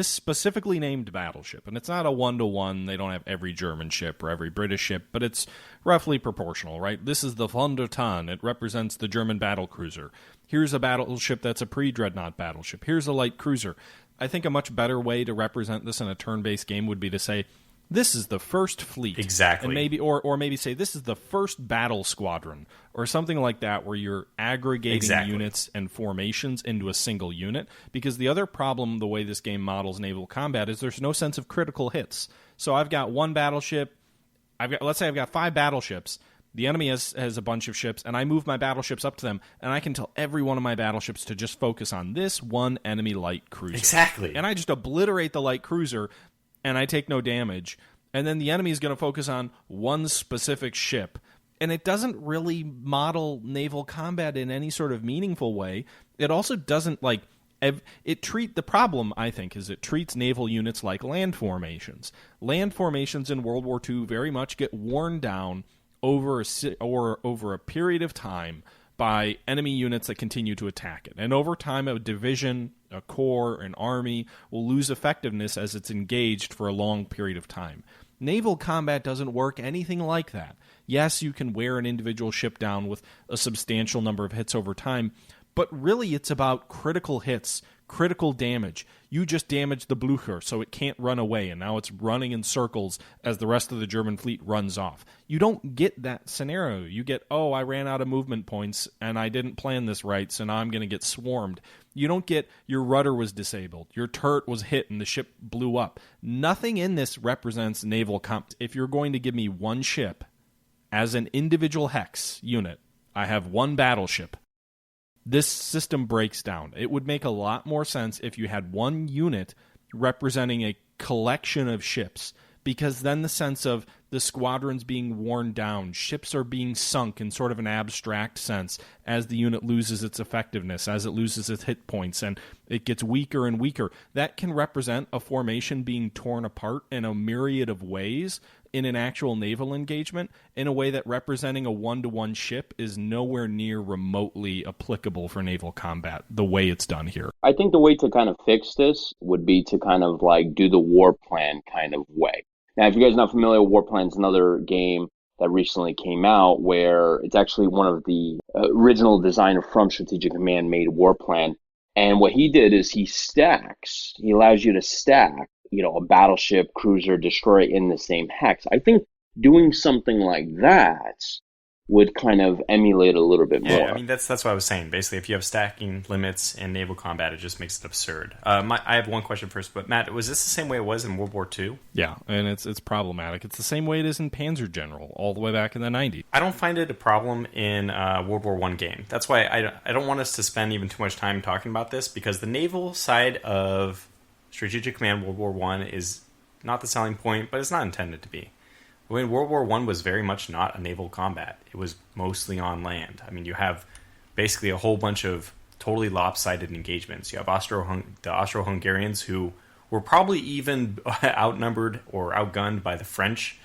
[SPEAKER 1] specifically named battleship. And it's not a one-to-one. They don't have every German ship or every British ship, but it's roughly proportional, right? This is the Von der Tann. It represents the German battlecruiser. Here's a battleship that's a pre-dreadnought battleship. Here's a light cruiser. I think a much better way to represent this in a turn-based game would be to say, this is the first fleet.
[SPEAKER 2] Exactly.
[SPEAKER 1] And maybe say this is the first battle squadron or something like that, where you're aggregating units and formations into a single unit. Because the other problem, the way this game models naval combat, is there's no sense of critical hits. So I've got one battleship. Let's say I've got 5 battleships. The enemy has a bunch of ships, and I move my battleships up to them, and I can tell every one of my battleships to just focus on this one enemy light cruiser.
[SPEAKER 2] Exactly.
[SPEAKER 1] And I just obliterate the light cruiser, and I take no damage, and then the enemy is going to focus on one specific ship. And it doesn't really model naval combat in any sort of meaningful way. It also doesn't, the problem, I think, is it treats naval units like land formations. Land formations in World War II very much get worn down over a period of time by enemy units that continue to attack it. And over time, a division, a corps, an army will lose effectiveness as it's engaged for a long period of time. Naval combat doesn't work anything like that. Yes, you can wear an individual ship down with a substantial number of hits over time, but really it's about critical hits, critical damage. You just damaged the Blücher, so it can't run away, and now it's running in circles as the rest of the German fleet runs off. You don't get that scenario. You get, I ran out of movement points, and I didn't plan this right, so now I'm going to get swarmed. You don't get, your rudder was disabled, your turret was hit, and the ship blew up. Nothing in this represents naval combat. If you're going to give me one ship as an individual hex unit, I have one battleship, this system breaks down. It would make a lot more sense if you had one unit representing a collection of ships, because then the sense of the squadrons being worn down, ships are being sunk in sort of an abstract sense as the unit loses its effectiveness, as it loses its hit points, and it gets weaker and weaker. That can represent a formation being torn apart in a myriad of ways in an actual naval engagement, in a way that representing a one-to-one ship is nowhere near remotely applicable for naval combat, the way it's done here.
[SPEAKER 3] I think the way to kind of fix this would be to kind of like do the war plan kind of way. Now, if you guys are not familiar, War Plan's another game that recently came out where it's actually one of the original designer from Strategic Command made War Plan. And what he did is he allows you to stack, a battleship, cruiser, destroyer in the same hex. I think doing something like that would kind of emulate a little bit more.
[SPEAKER 2] Yeah, I mean, that's what I was saying. Basically, if you have stacking limits in naval combat, it just makes it absurd. I have one question first, but Matt, was this the same way it was in World War II?
[SPEAKER 1] Yeah, and it's problematic. It's the same way it is in Panzer General, all the way back in the 90s.
[SPEAKER 2] I don't find it a problem in World War I game. That's why I don't want us to spend even too much time talking about this, because the naval side of Strategic Command World War I is not the selling point, but it's not intended to be. When World War I was very much not a naval combat. It was mostly on land. I mean, you have basically a whole bunch of totally lopsided engagements. You have the Austro-Hungarians, who were probably even outnumbered or outgunned by the French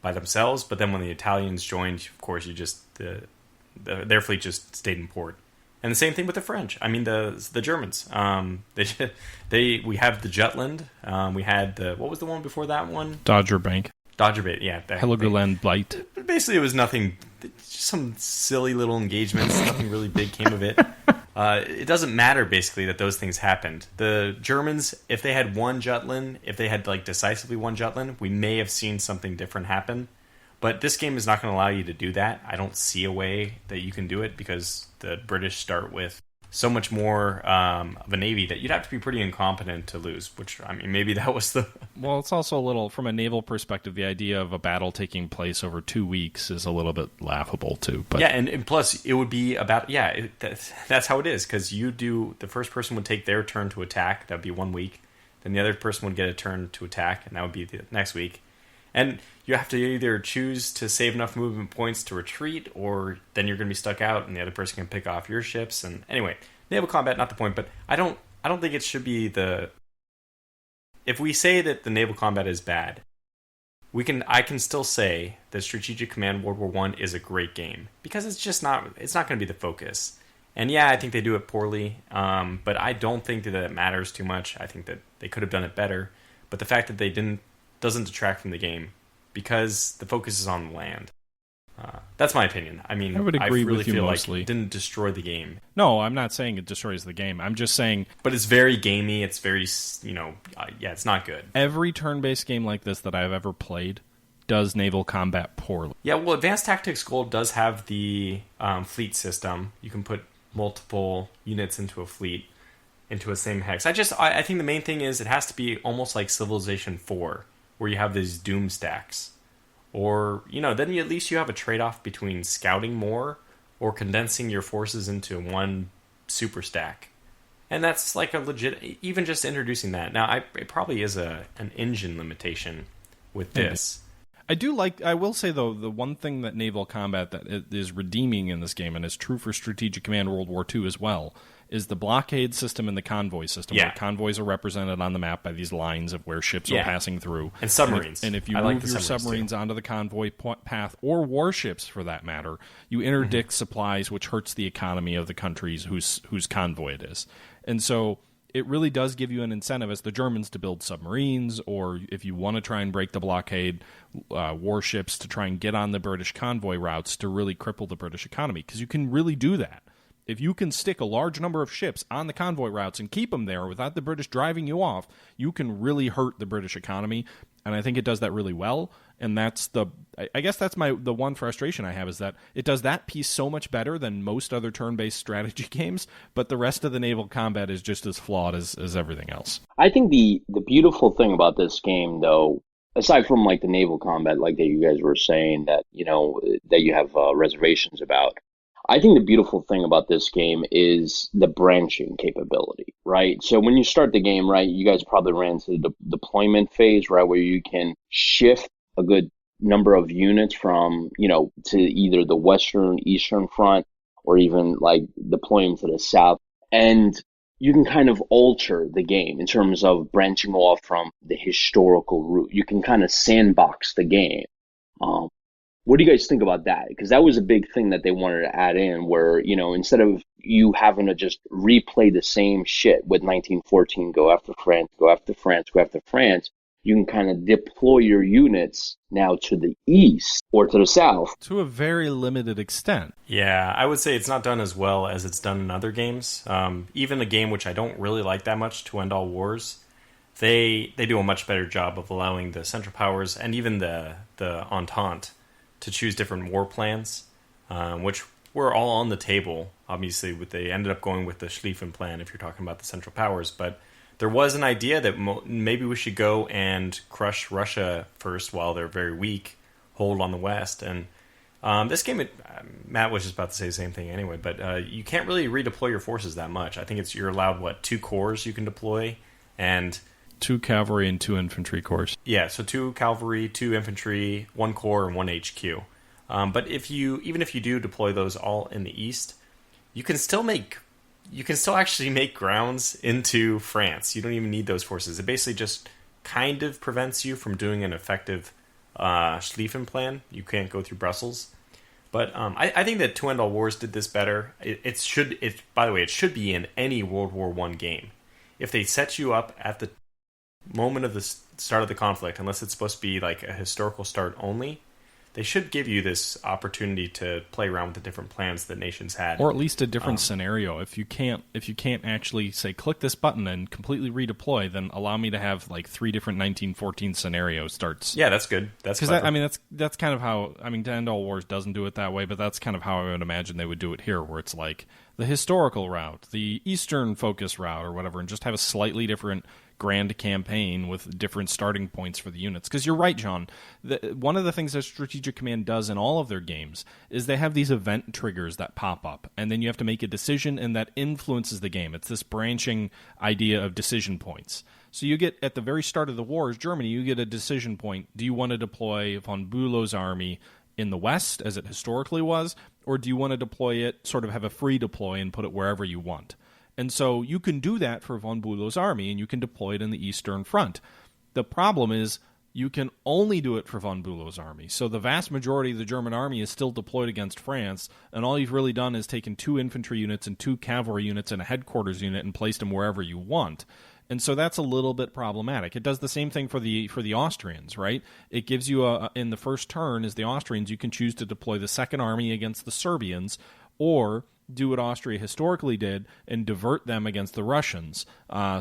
[SPEAKER 2] by themselves, but then when the Italians joined, of course, their fleet just stayed in port. And the same thing with the French. I mean, the Germans. We have the Jutland. We had what was the one before that one?
[SPEAKER 1] Dodger Bank,
[SPEAKER 2] yeah.
[SPEAKER 1] Heligoland Blight.
[SPEAKER 2] Basically, it was nothing, just some silly little engagements. Nothing really big came of it. It doesn't matter, basically, that those things happened. The Germans, if they had one Jutland, if they had decisively one Jutland, we may have seen something different happen. But this game is not going to allow you to do that. I don't see a way that you can do it, because the British start with so much more of a navy that you'd have to be pretty incompetent to lose, which, I mean, maybe that was the...
[SPEAKER 1] Well, it's also a little, from a naval perspective, the idea of a battle taking place over 2 weeks is a little bit laughable, too. But...
[SPEAKER 2] Yeah, and plus, it would be about... Yeah, that's how it is, because the first person would take their turn to attack, that would be 1 week, then the other person would get a turn to attack, and that would be the next week. And you have to either choose to save enough movement points to retreat, or then you're going to be stuck out, and the other person can pick off your ships. And anyway, naval combat, not the point. But I don't think it should be the. If we say that the naval combat is bad, I can still say that Strategic Command World War I is a great game, because it's just not. It's not going to be the focus. And yeah, I think they do it poorly, but I don't think that it matters too much. I think that they could have done it better. But the fact that they didn't doesn't detract from the game, because the focus is on the land. That's my opinion. I mean,
[SPEAKER 1] I would agree
[SPEAKER 2] really
[SPEAKER 1] with you
[SPEAKER 2] feel
[SPEAKER 1] mostly.
[SPEAKER 2] Like it didn't destroy the game.
[SPEAKER 1] No, I'm not saying it destroys the game. I'm just saying...
[SPEAKER 2] But it's very gamey. It's very, it's not good.
[SPEAKER 1] Every turn-based game like this that I've ever played does naval combat poorly.
[SPEAKER 2] Yeah, well, Advanced Tactics Gold does have the fleet system. You can put multiple units into a fleet, into a same hex. I think the main thing is it has to be almost like Civilization 4, where you have these doom stacks. Or, then at least you have a trade-off between scouting more or condensing your forces into one super stack. And that's like a legit, even just introducing that. Now, it probably is an engine limitation with this.
[SPEAKER 1] I will say, though, the one thing that naval combat that is redeeming in this game, and is true for Strategic Command World War II as well, is the blockade system and the convoy system, where convoys are represented on the map by these lines of where ships are passing through.
[SPEAKER 2] And submarines.
[SPEAKER 1] And if you move your submarines onto the convoy path, or warships for that matter, you interdict supplies, which hurts the economy of the countries whose convoy it is. And so it really does give you an incentive as the Germans to build submarines, or if you want to try and break the blockade, warships to try and get on the British convoy routes to really cripple the British economy, because you can really do that. If you can stick a large number of ships on the convoy routes and keep them there without the British driving you off, you can really hurt the British economy, and I think it does that really well. And that's I guess that's the one frustration I have, is that it does that piece so much better than most other turn-based strategy games, but the rest of the naval combat is just as flawed as everything else.
[SPEAKER 3] I think the beautiful thing about this game, though, aside from like the naval combat, like that you guys were saying that that you have reservations about, I think the beautiful thing about this game is the branching capability, right? So when you start the game, right, you guys probably ran into the deployment phase, right, where you can shift a good number of units from, to either the western, eastern front, or even like deploy them to the south. And you can kind of alter the game in terms of branching off from the historical route. You can kind of sandbox the game. What do you guys think about that? Because that was a big thing that they wanted to add in where, instead of you having to just replay the same shit with 1914, go after France, go after France, go after France, you can kind of deploy your units now to the east or to the south.
[SPEAKER 1] To a very limited extent.
[SPEAKER 2] Yeah, I would say it's not done as well as it's done in other games. Even a game which I don't really like that much, To End All Wars, they do a much better job of allowing the Central Powers and even the Entente to choose different war plans, which were all on the table. Obviously, they ended up going with the Schlieffen plan if you're talking about the Central Powers, but there was an idea that maybe we should go and crush Russia first while they're very weak, hold on the West. And this game, Matt was just about to say the same thing anyway, but you can't really redeploy your forces that much. I think you're allowed, 2 corps you can deploy, and
[SPEAKER 1] 2 cavalry and 2 infantry corps.
[SPEAKER 2] Yeah, so 2 cavalry, 2 infantry, 1 corps, and 1 HQ. But even if you do deploy those all in the east, you can still actually make grounds into France. You don't even need those forces. It basically just kind of prevents you from doing an effective Schlieffen plan. You can't go through Brussels. But I think that To End All Wars did this better. By the way, it should be in any World War I game. If they set you up at the moment of the start of the conflict, unless it's supposed to be like a historical start only, they should give you this opportunity to play around with the different plans that nations had,
[SPEAKER 1] or at least a different scenario. If you can't actually say click this button and completely redeploy, then allow me to have like 3 different 1914 scenario starts.
[SPEAKER 2] Yeah, that's good. That's
[SPEAKER 1] because that's kind of how To End All Wars doesn't do it that way, but that's kind of how I would imagine they would do it here, where it's like the historical route, the Eastern focus route, or whatever, and just have a slightly different grand campaign with different starting points for the units. Because you're right, John. One of the things that Strategic Command does in all of their games is they have these event triggers that pop up, and then you have to make a decision, and that influences the game. It's this branching idea of decision points. So you get, at the very start of the wars, Germany, you get a decision point. Do you want to deploy von Bülow's army in the west, as it historically was, or do you want to deploy it, sort of have a free deploy and put it wherever you want? And so you can do that for von Bülow's army, and you can deploy it in the Eastern Front. The problem is you can only do it for von Bülow's army. So the vast majority of the German army is still deployed against France, and all you've really done is taken 2 infantry units and 2 cavalry units and a headquarters unit and placed them wherever you want. And so that's a little bit problematic. It does the same thing for the Austrians, right? It gives you in the first turn, as the Austrians, you can choose to deploy the Second Army against the Serbians, or do what Austria historically did and divert them against the Russians,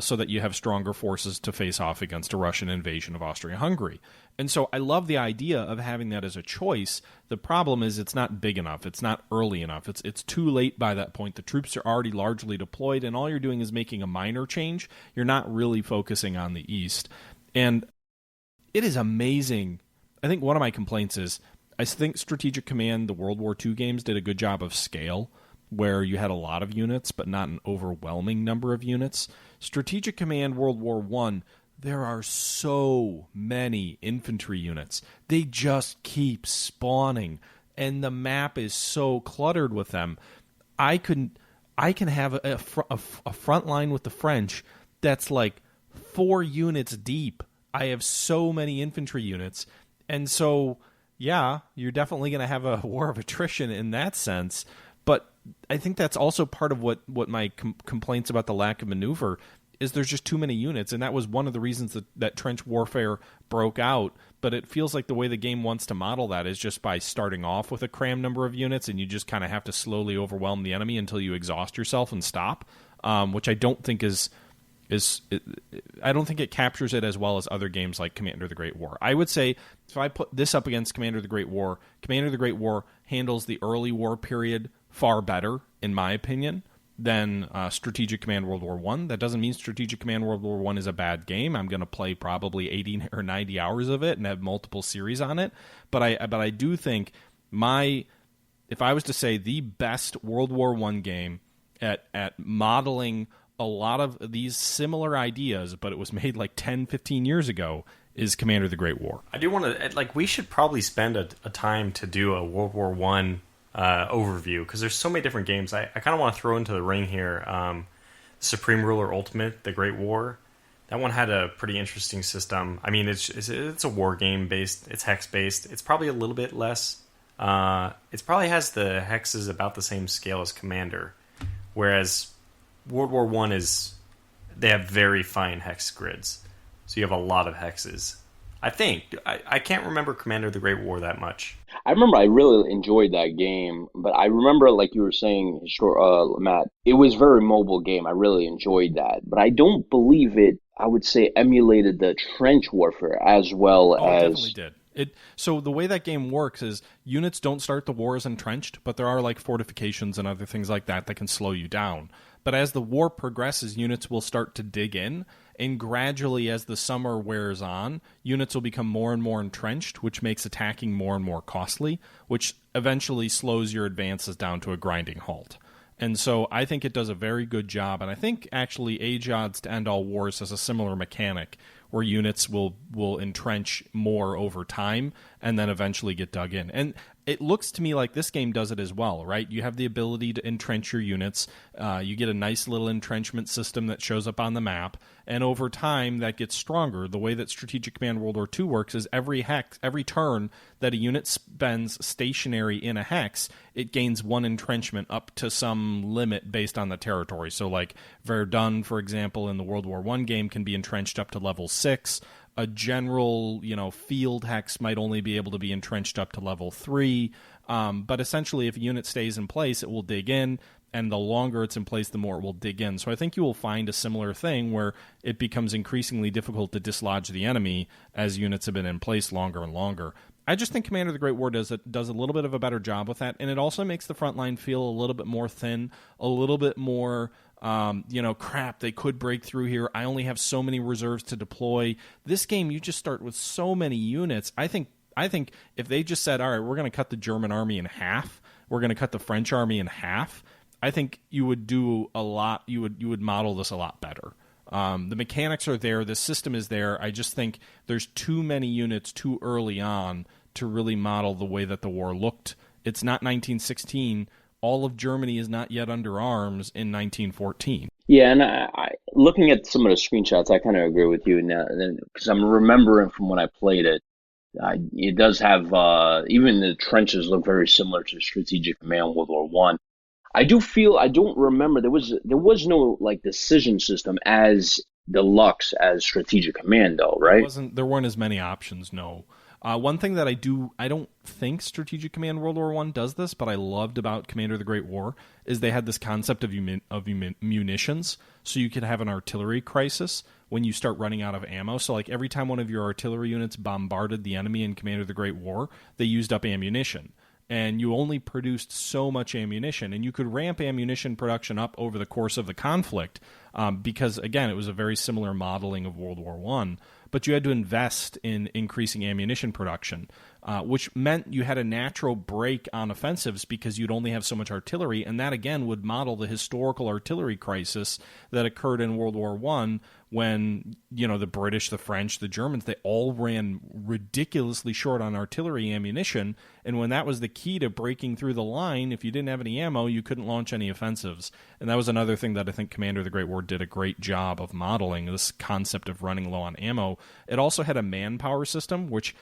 [SPEAKER 1] so that you have stronger forces to face off against a Russian invasion of Austria-Hungary. And so I love the idea of having that as a choice. The problem is it's not big enough. It's not early enough. It's too late by that point. The troops are already largely deployed, and all you're doing is making a minor change. You're not really focusing on the East. And it is amazing. I think one of my complaints is I think Strategic Command, the World War II games, did a good job of scale, where you had a lot of units, but not an overwhelming number of units. Strategic Command World War I, there are so many infantry units. They just keep spawning, and the map is so cluttered with them. I can have a front line with the French that's like 4 units deep. I have so many infantry units, and so, yeah, you're definitely going to have a war of attrition in that sense. But I think that's also part of what my complaints about the lack of maneuver is. There's just too many units, and that was one of the reasons that trench warfare broke out. But it feels like the way the game wants to model that is just by starting off with a crammed number of units, and you just kind of have to slowly overwhelm the enemy until you exhaust yourself and stop, which I don't think I don't think it captures it as well as other games like Commander the Great War. I would say, if I put this up against Commander the Great War, Commander the Great War handles the early war period far better, in my opinion, than Strategic Command World War I. That doesn't mean Strategic Command World War I is a bad game. I'm going to play probably 80 or 90 hours of it and have multiple series on it. But I do think my if I was to say the best World War I game at modeling a lot of these similar ideas, but it was made like 10, 15 years ago, is Commander the Great War.
[SPEAKER 2] I do want to, we should probably spend a time to do a World War I overview, because there's so many different games. I kind of want to throw into the ring here Supreme Ruler Ultimate, The Great War. That one had a pretty interesting system. I mean, it's a war game based. It's hex based. It's probably a little bit less. It probably has the hexes about the same scale as Commander, whereas World War I they have very fine hex grids, so you have a lot of hexes. I think I can't remember Commander the Great War that much.
[SPEAKER 3] I remember I really enjoyed that game, but I remember, like you were saying, Matt, it was a very mobile game. I really enjoyed that, but I don't believe it, I would say, emulated the trench warfare as well as...
[SPEAKER 1] It definitely did. So the way that game works is units don't start the war as entrenched, but there are like fortifications and other things like that can slow you down. But as the war progresses, units will start to dig in, and gradually as the summer wears on, units will become more and more entrenched, which makes attacking more and more costly, which eventually slows your advances down to a grinding halt. And so I think it does a very good job, and I think actually Age Odds to End All Wars has a similar mechanic where units will entrench more over time and then eventually get dug in. And it looks to me like this game does it as well, right? You have the ability to entrench your units. You get a nice little entrenchment system that shows up on the map, and over time that gets stronger. The way that Strategic Command World War II works is every turn that a unit spends stationary in a hex, it gains one entrenchment up to some limit based on the territory. So like Verdun, for example, in the World War I game can be entrenched up to level 6. A general, field hex might only be able to be entrenched up to level 3. But essentially, if a unit stays in place, it will dig in, and the longer it's in place, the more it will dig in. So I think you will find a similar thing where it becomes increasingly difficult to dislodge the enemy as units have been in place longer and longer. I just think Commander of the Great War does a little bit of a better job with that, and it also makes the front line feel a little bit more thin, a little bit more... crap, they could break through here. I only have so many reserves to deploy. This game, you just start with so many units. I think if they just said, all right, we're going to cut the German army in half, we're going to cut the French army in half, I think you would do a lot, you would model this a lot better. The mechanics are there, the system is there. I just think there's too many units too early on to really model the way that the war looked. It's not 1916. All of Germany is not yet under arms in 1914.
[SPEAKER 3] Yeah, and I looking at some of the screenshots, I kind of agree with you now, because I'm remembering from when I played it. It does have even the trenches look very similar to Strategic Command World War One. I don't remember there was no like decision system as deluxe as Strategic Command though, right?
[SPEAKER 1] There weren't as many options, no. One thing that I don't think Strategic Command World War I does this, but I loved about Commander of the Great War, is they had this concept of munitions, so you could have an artillery crisis when you start running out of ammo. So like every time one of your artillery units bombarded the enemy in Commander of the Great War, they used up ammunition. And you only produced so much ammunition, and you could ramp ammunition production up over the course of the conflict because, again, it was a very similar modeling of World War I, but you had to invest in increasing ammunition production, which meant you had a natural break on offensives because you'd only have so much artillery, and that, again, would model the historical artillery crisis that occurred in World War I when, the British, the French, the Germans, they all ran ridiculously short on artillery ammunition, and when that was the key to breaking through the line, if you didn't have any ammo, you couldn't launch any offensives. And that was another thing that I think Commander of the Great War did a great job of modeling, this concept of running low on ammo. It also had a manpower system, which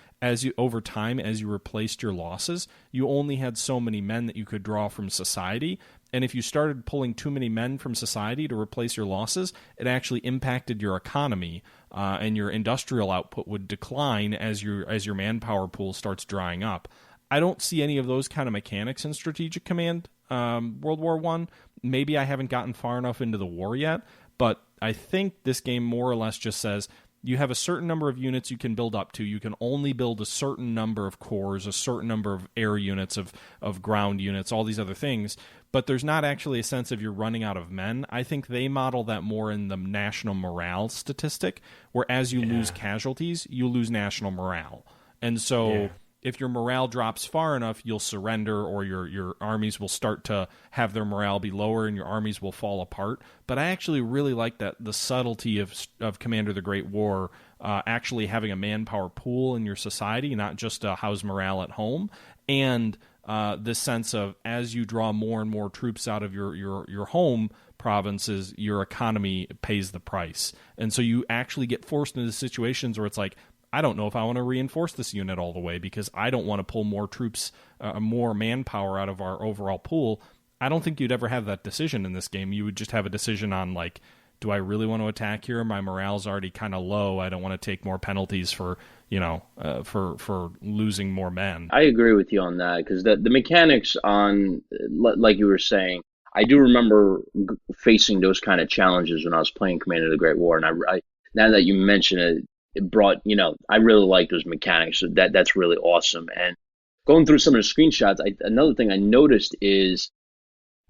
[SPEAKER 1] over time, as you replaced your losses, you only had so many men that you could draw from society. And if you started pulling too many men from society to replace your losses, it actually impacted your economy, and your industrial output would decline as your manpower pool starts drying up. I don't see any of those kind of mechanics in Strategic Command World War I. Maybe I haven't gotten far enough into the war yet, but I think this game more or less just says you have a certain number of units you can build up to. You can only build a certain number of cores, a certain number of air units, of ground units, all these other things. But there's not actually a sense of you're running out of men. I think they model that more in the national morale statistic, where as you lose casualties, you lose national morale. And so if your morale drops far enough, you'll surrender, or your armies will start to have their morale be lower and your armies will fall apart. But I actually really like that the subtlety of Commander the Great War, actually having a manpower pool in your society, not just a house morale at home, and this sense of as you draw more and more troops out of your home provinces, your economy pays the price. And so you actually get forced into situations where it's like, I don't know if I want to reinforce this unit all the way because I don't want to pull more troops, more manpower out of our overall pool. I don't think you'd ever have that decision in this game. You would just have a decision on, like, do I really want to attack here? My morale's already kind of low. I don't want to take more penalties for for losing more men.
[SPEAKER 3] I agree with you on that, because the mechanics on, like you were saying, I do remember facing those kind of challenges when I was playing Commander of the Great War, and I now that you mention it, it brought, I really like those mechanics. So that's really awesome. And going through some of the screenshots, another thing I noticed is,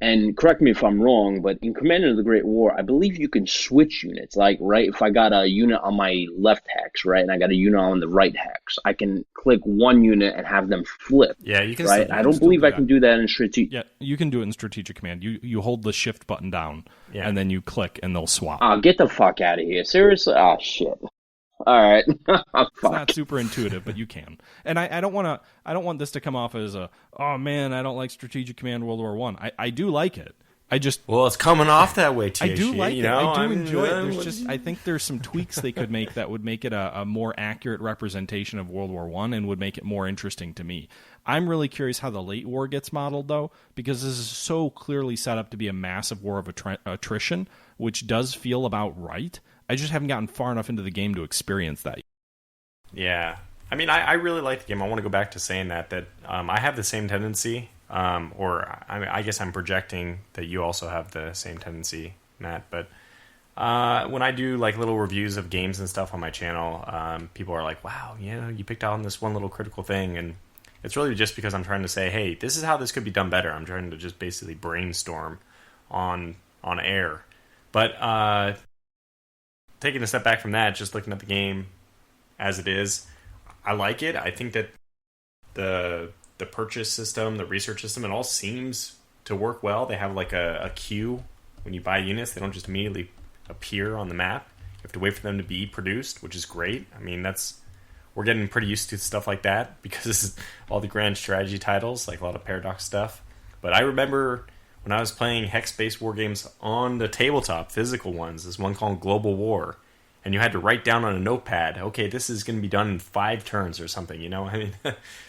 [SPEAKER 3] and correct me if I'm wrong, but in Commander of the Great War, I believe you can switch units. Like, right, if I got a unit on my left hex, right, and I got a unit on the right hex, I can click one unit and have them flip.
[SPEAKER 2] Yeah, you can.
[SPEAKER 3] Right, I don't believe I can do that in strategic.
[SPEAKER 1] Yeah, you can do it in Strategic Command. You hold the shift button down, and then you click, and they'll swap.
[SPEAKER 3] Oh, get the fuck out of here! Seriously? Oh shit! All right.
[SPEAKER 1] It's not super intuitive, but you can. And I don't want this to come off as oh man, I don't like Strategic Command World War I. I do like it.
[SPEAKER 2] Well, it's coming off that way, THG.
[SPEAKER 1] I do like it. I do enjoy it.
[SPEAKER 3] I
[SPEAKER 1] think there's some tweaks they could make that would make it a more accurate representation of World War I and would make it more interesting to me. I'm really curious how the late war gets modeled, though, because this is so clearly set up to be a massive war of attrition, which does feel about right. I just haven't gotten far enough into the game to experience that.
[SPEAKER 2] Yeah. I mean, I really like the game. I want to go back to saying that I have the same tendency, I guess I'm projecting that you also have the same tendency, Matt. But when I do like little reviews of games and stuff on my channel, people are like, wow, you picked out on this one little critical thing. And it's really just because I'm trying to say, hey, this is how this could be done better. I'm trying to just basically brainstorm on air. But taking a step back from that, just looking at the game as it is, I like it. I think that the purchase system, the research system, it all seems to work well. They have like a queue when you buy units. They don't just immediately appear on the map. You have to wait for them to be produced, which is great. I mean, we're getting pretty used to stuff like that because all the grand strategy titles, like a lot of Paradox stuff. But I remember when I was playing hex-based war games on the tabletop, physical ones, this one called Global War, and you had to write down on a notepad, okay, this is going to be done in 5 turns or something, I mean,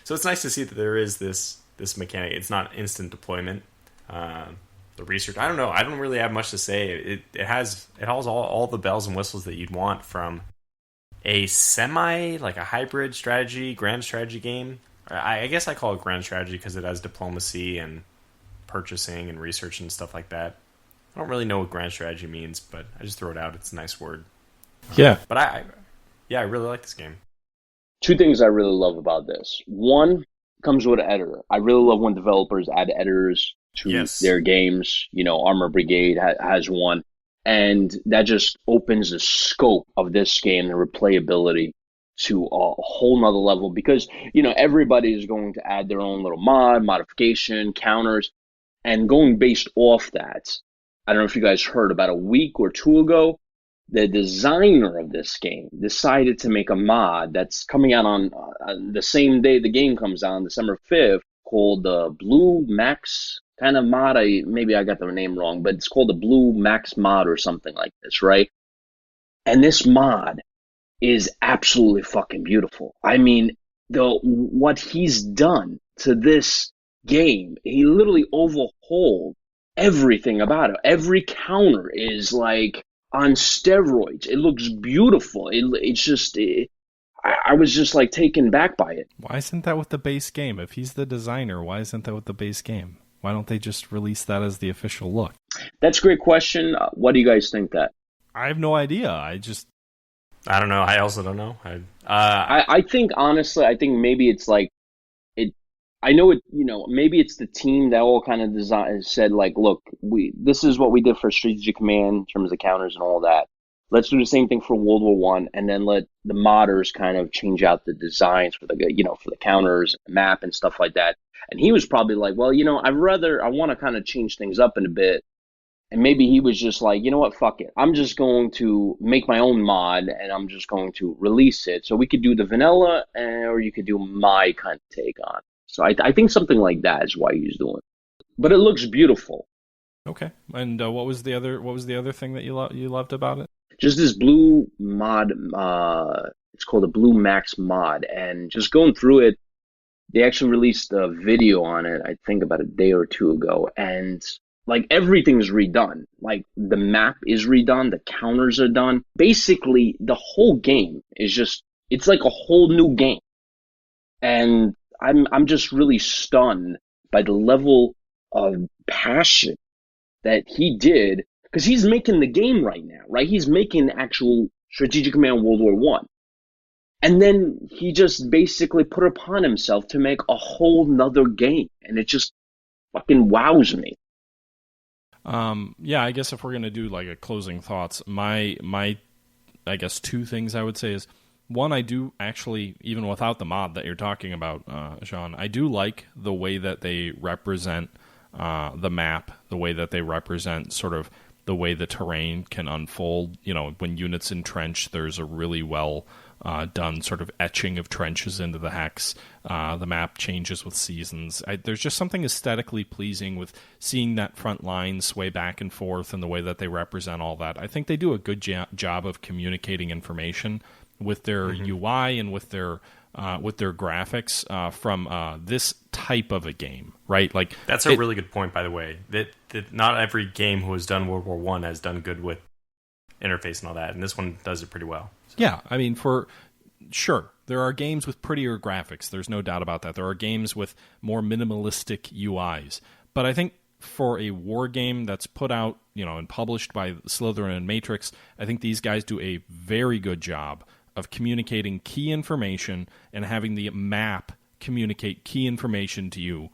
[SPEAKER 2] so it's nice to see that there is this mechanic. It's not instant deployment. The research, I don't know. I don't really have much to say. It has all the bells and whistles that you'd want from a like a hybrid strategy, grand strategy game. I guess I call it grand strategy because it has diplomacy and purchasing and research and stuff like that. I don't really know what grand strategy means, but I just throw it out. It's a nice word.
[SPEAKER 1] Yeah.
[SPEAKER 2] But I really like this game.
[SPEAKER 3] 2 things I really love about this. One, comes with an editor. I really love when developers add editors to their games. Armor Brigade has one. And that just opens the scope of this game, the replayability, to a whole nother level. Because, everybody is going to add their own little modification, counters. And going based off that, I don't know if you guys heard, about a week or 2 ago, the designer of this game decided to make a mod that's coming out on the same day the game comes out, December 5th, called the Blue Max kind of mod. Maybe I got the name wrong, but it's called the Blue Max mod or something like this, right? And this mod is absolutely fucking beautiful. I mean, what he's done to this game, he literally overhauled everything about it. Every counter is like on steroids. It looks beautiful. It's just, I was just like taken back by it.
[SPEAKER 1] Why isn't that with the base game? If he's the designer, why isn't that with the base game? Why don't they just release that as the official look?
[SPEAKER 3] That's a great question. What do you guys think that?
[SPEAKER 1] I have no idea.
[SPEAKER 2] I don't know. I also don't know.
[SPEAKER 3] I think, honestly, maybe it's like, I know it, maybe it's the team that all kind of said, like, look, this is what we did for Strategic Command in terms of counters and all that. Let's do the same thing for World War One, and then let the modders kind of change out the designs for for the counters, the map, and stuff like that. And he was probably like, well, I want to kind of change things up in a bit. And maybe he was just like, you know what, fuck it. I'm just going to make my own mod, and I'm just going to release it. So we could do the vanilla, or you could do my kind of take on it. So I think something like that is why he's doing it. But it looks beautiful.
[SPEAKER 1] Okay. And what was the other thing that you loved about it?
[SPEAKER 3] Just this blue mod. It's called a Blue Max mod, and just going through it, they actually released a video on it, I think about a day or two ago, and like everything's redone. Like the map is redone, the counters are done. Basically, the whole game is it's like a whole new game. And I'm just really stunned by the level of passion that he did, because he's making the game right now, right? He's making actual Strategic Command World War One. And then he just basically put upon himself to make a whole nother game. And it just fucking wows me.
[SPEAKER 1] Yeah, I guess if we're going to do like a closing thoughts, my I guess two things I would say is, one, I do actually, even without the mod that you're talking about, Sean, I do like the way that they represent the map, the way that they represent sort of the way the terrain can unfold. When units entrench, there's a really well done sort of etching of trenches into the hex. The map changes with seasons. There's just something aesthetically pleasing with seeing that front line sway back and forth and the way that they represent all that. I think they do a good job of communicating information with their UI and with their graphics from this type of a game, right? Like
[SPEAKER 2] that's a really good point, by the way. That not every game who has done World War One has done good with interface and all that, and this one does it pretty well. So.
[SPEAKER 1] Yeah, I mean, for sure, there are games with prettier graphics. There's no doubt about that. There are games with more minimalistic UIs, but I think for a war game that's put out, and published by Slitherine and Matrix, I think these guys do a very good job of communicating key information and having the map communicate key information to you,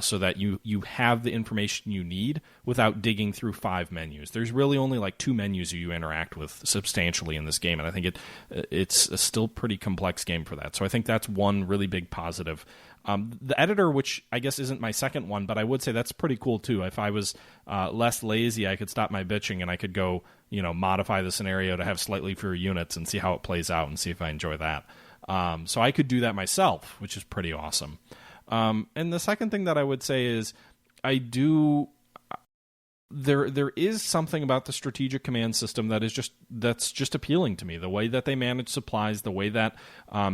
[SPEAKER 1] so that you have the information you need without digging through 5 menus. There's really only like 2 menus you interact with substantially in this game, and I think it's a still pretty complex game for that. So I think that's one really big positive. The editor, which I guess isn't my second one, but I would say that's pretty cool too. If I was less lazy, I could stop my bitching and I could go, modify the scenario to have slightly fewer units and see how it plays out and see if I enjoy that. So I could do that myself, which is pretty awesome. And the second thing that I would say is there is something about the Strategic Command system that's just appealing to me. The way that they manage supplies, the way that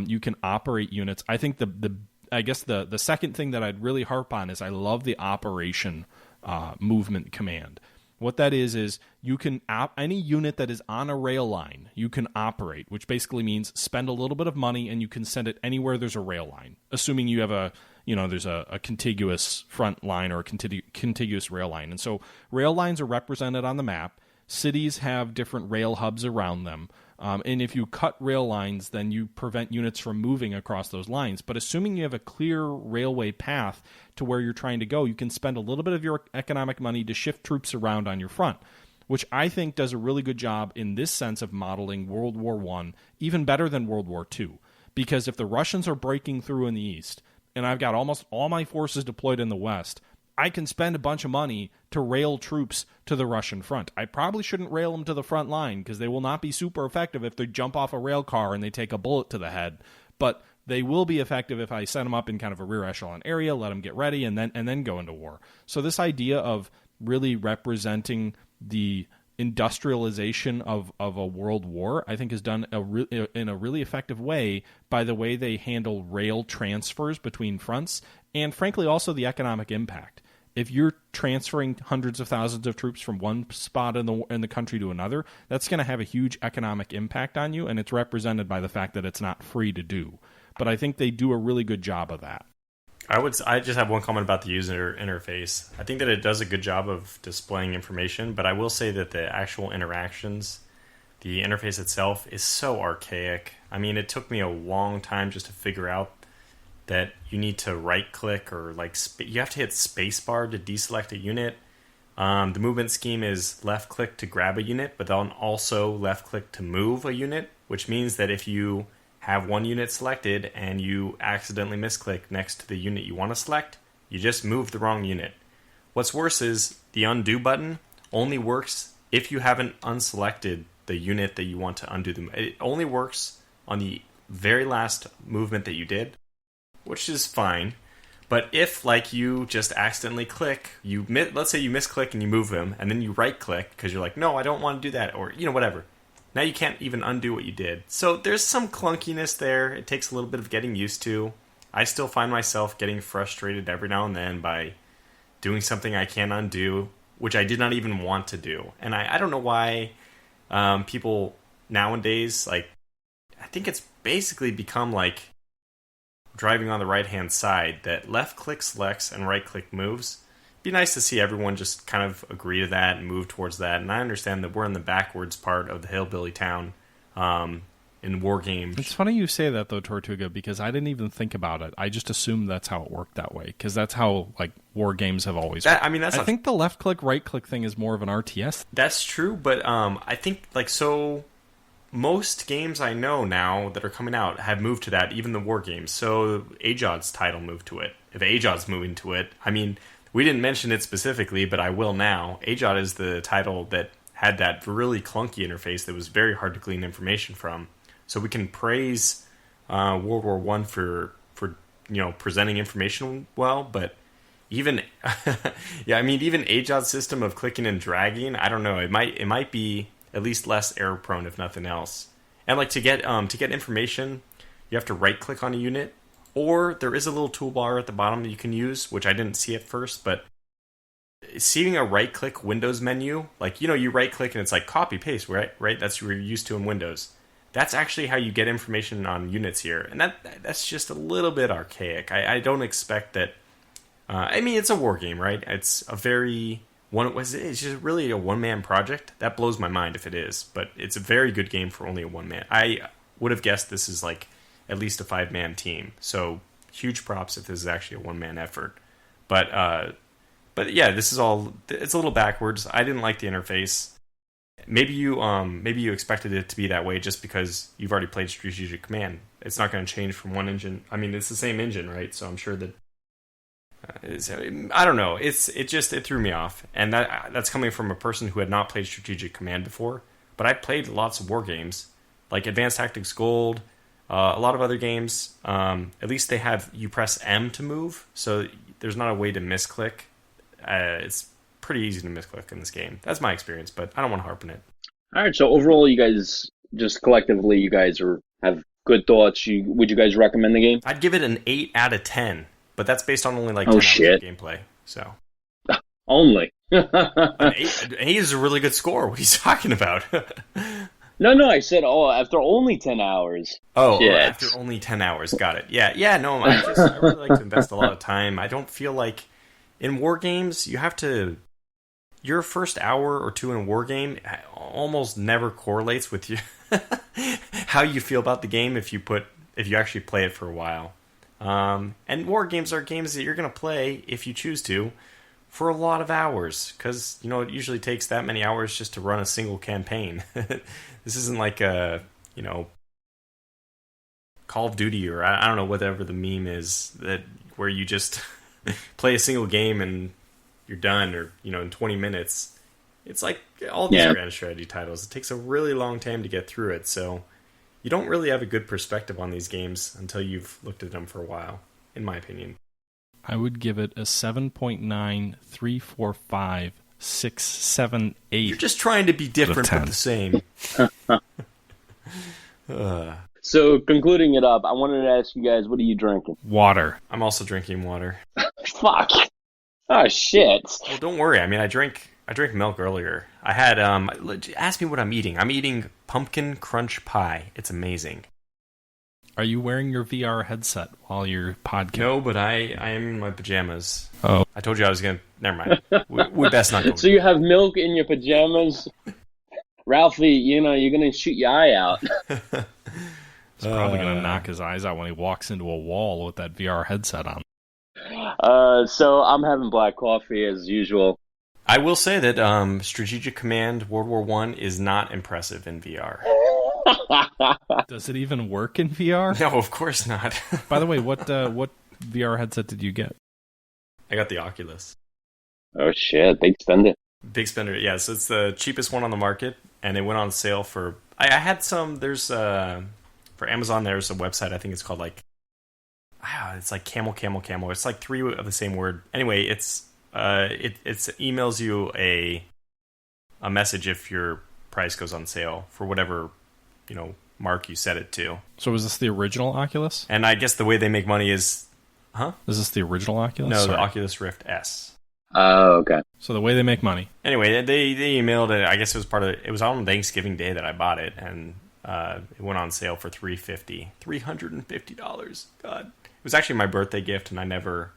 [SPEAKER 1] you can operate units. I think I guess the second thing that I'd really harp on is I love the operation movement command. What that is you can any unit that is on a rail line, you can operate, which basically means spend a little bit of money and you can send it anywhere there's a rail line, assuming you have there's a contiguous front line or a contiguous rail line. And so rail lines are represented on the map. Cities have different rail hubs around them. And if you cut rail lines, then you prevent units from moving across those lines. But assuming you have a clear railway path to where you're trying to go, you can spend a little bit of your economic money to shift troops around on your front, which I think does a really good job in this sense of modeling World War I, even better than World War II. Because if the Russians are breaking through in the east, and I've got almost all my forces deployed in the west, I can spend a bunch of money to rail troops to the Russian front. I probably shouldn't rail them to the front line because they will not be super effective if they jump off a rail car and they take a bullet to the head. But they will be effective if I set them up in kind of a rear echelon area, let them get ready, and then go into war. So this idea of really representing the industrialization of a world war, I think is done in a really effective way by the way they handle rail transfers between fronts, and frankly also the economic impact. If you're transferring hundreds of thousands of troops from one spot in the country to another, that's going to have a huge economic impact on you, and it's represented by the fact that it's not free to do. But I think they do a really good job of that.
[SPEAKER 2] I just have one comment about the user interface. I think that it does a good job of displaying information, but I will say that the actual interactions, the interface itself, is so archaic. I mean, it took me a long time just to figure out that you need to right-click or you have to hit spacebar to deselect a unit. The movement scheme is left click to grab a unit, but then also left click to move a unit, which means that if you have one unit selected and you accidentally misclick next to the unit you want to select, you just move the wrong unit. What's worse is the undo button only works if you haven't unselected the unit that you want to undo them. It only works on the very last movement that you did, which is fine. But if, like, you just accidentally click, let's say you misclick and you move them, and then you right-click because you're like, no, I don't want to do that, or, whatever. Now you can't even undo what you did. So there's some clunkiness there. It takes a little bit of getting used to. I still find myself getting frustrated every now and then by doing something I can't undo, which I did not even want to do. And I don't know why people nowadays, like, I think it's basically become like driving on the right-hand side, that left-click selects and right-click moves. It'd be nice to see everyone just kind of agree to that and move towards that. And I understand that we're in the backwards part of the hillbilly town in war games.
[SPEAKER 1] It's funny you say that, though, Tortuga, because I didn't even think about it. I just assumed that's how it worked that way, because that's how, like, war games have always worked. I think the left-click, right-click thing is more of an RTS.
[SPEAKER 2] That's true, but I think, like, so most games I know now that are coming out have moved to that, even the war games. So AJOD's title moved to it. If AJOD's moving to it, I mean, we didn't mention it specifically, but I will now. AJOD is the title that had that really clunky interface that was very hard to glean information from. So we can praise World War I for presenting information well, but even even AJOD's system of clicking and dragging, I don't know, it might be at least less error prone, if nothing else. And like to get information, you have to right click on a unit, or there is a little toolbar at the bottom that you can use, which I didn't see at first, but seeing a right click Windows menu, like, you right click and it's like copy paste, right? That's what you're used to in Windows. That's actually how you get information on units here, and that's just a little bit archaic. I don't expect that. It's a war game, right? It's it's just really a one-man project. That blows my mind if it is, but it's a very good game for only a one-man. I would have guessed this is like at least a 5-man team, so huge props if this is actually a one-man effort. But yeah, it's a little backwards. I didn't like the interface. Maybe you expected it to be that way just because you've already played Strategic Command. It's not going to change from one engine. I mean, it's the same engine, right? So I'm sure that I don't know. It threw me off, and that's coming from a person who had not played Strategic Command before. But I played lots of war games, like Advanced Tactics Gold, a lot of other games. At least they have you press M to move, so there's not a way to misclick. It's pretty easy to misclick in this game. That's my experience, but I don't want to harp on it.
[SPEAKER 3] All right, so overall, you guys just collectively, you guys have good thoughts. Would you guys recommend the game?
[SPEAKER 2] I'd give it an 8 out of 10, but that's based on only like 10 hours of gameplay. So
[SPEAKER 3] only
[SPEAKER 2] an 8 is a really good score. What are you talking about?
[SPEAKER 3] No, I said after only 10 hours.
[SPEAKER 2] After only 10 hours. Got it. Yeah. No, I really like to invest a lot of time. I don't feel like in war games you have to. Your first hour or two in a war game almost never correlates with you how you feel about the game if you actually play it for a while. And war games are games that you're going to play, if you choose to, for a lot of hours, because it usually takes that many hours just to run a single campaign. This isn't like a Call of Duty, or I don't know, whatever the meme is, that where you just play a single game and you're done, or in 20 minutes. It's like all these grand strategy titles. It takes a really long time to get through it, so you don't really have a good perspective on these games until you've looked at them for a while, in my opinion.
[SPEAKER 1] I would give it a 7.934567.
[SPEAKER 2] You're just trying to be different but the same.
[SPEAKER 3] So, concluding it up, I wanted to ask you guys, what are you drinking?
[SPEAKER 1] Water.
[SPEAKER 2] I'm also drinking water.
[SPEAKER 3] Fuck. Oh, shit.
[SPEAKER 2] Well, don't worry. I mean, I drank milk earlier. I had, ask me what I'm eating. I'm eating pumpkin crunch pie. It's amazing.
[SPEAKER 1] Are you wearing your VR headset while you're podcasting?
[SPEAKER 2] No, but I am in my pajamas. Oh. I told you I was going to... Never mind. We best not go.
[SPEAKER 3] So you have milk in your pajamas? Ralphie, you're going to shoot your eye out.
[SPEAKER 1] He's probably going to knock his eyes out when he walks into a wall with that VR headset on.
[SPEAKER 3] So I'm having black coffee as usual.
[SPEAKER 2] I will say that Strategic Command World War I is not impressive in VR.
[SPEAKER 1] Does it even work in VR?
[SPEAKER 2] No, of course not.
[SPEAKER 1] By the way, what VR headset did you get?
[SPEAKER 2] I got the Oculus.
[SPEAKER 3] Oh shit, big spender.
[SPEAKER 2] Big spender, yeah. So it's the cheapest one on the market, and it went on sale for. I had some. There's for Amazon. There's a website. I think it's called like. It's like camel. It's like three of the same word. Anyway, it's emails you a message if your price goes on sale for whatever mark you set it to.
[SPEAKER 1] So is this the original Oculus?
[SPEAKER 2] And I guess the way they make money is,
[SPEAKER 1] Is this the original Oculus?
[SPEAKER 2] No,
[SPEAKER 1] Sorry.
[SPEAKER 2] the Oculus Rift S.
[SPEAKER 3] Oh, okay.
[SPEAKER 1] So the way they make money.
[SPEAKER 2] Anyway, they emailed it. I guess it was it was on Thanksgiving Day that I bought it, and it went on sale for $350. God, it was actually my birthday gift, and I never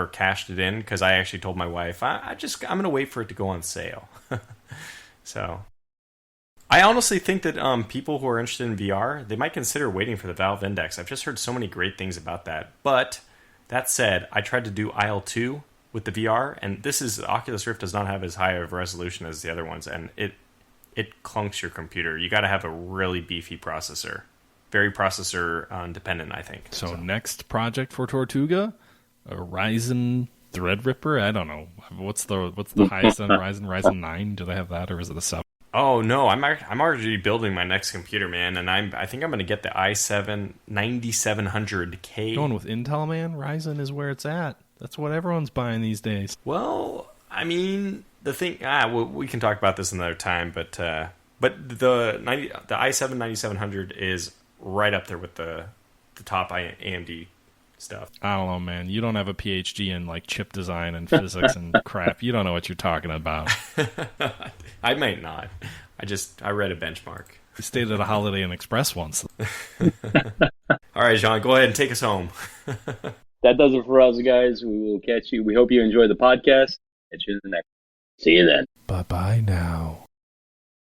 [SPEAKER 2] cashed it in because I actually told my wife I'm gonna wait for it to go on sale. So, I honestly think that people who are interested in VR, they might consider waiting for the Valve Index. I've just heard so many great things about that. But that said, I tried to do IL-2 with the VR, and the Oculus Rift does not have as high of a resolution as the other ones, and it clunks your computer. You got to have a really beefy processor, very processor dependent, I think.
[SPEAKER 1] So next project for Tortuga, a Ryzen Threadripper. I don't know what's the highest on Ryzen 9. Do they have that, or is it a 7?
[SPEAKER 2] Oh no, I'm already building my next computer, man, and I think I'm going to get the i7 9700K.
[SPEAKER 1] Going with Intel, man. Ryzen is where it's at. That's what everyone's buying these days.
[SPEAKER 2] Well, I mean, the thing. We can talk about this another time, but the i7 9700 is right up there with the top AMD stuff.
[SPEAKER 1] I don't know, man. You don't have a PhD in like chip design and physics and crap. You don't know what you're talking about.
[SPEAKER 2] I might not. I read a benchmark.
[SPEAKER 1] We stayed at a Holiday Inn Express once.
[SPEAKER 2] All right, Jean, go ahead and take us home.
[SPEAKER 3] That does it for us, guys. We will catch you. We hope you enjoy the podcast. Catch you in the next. See you then.
[SPEAKER 1] Bye-bye now.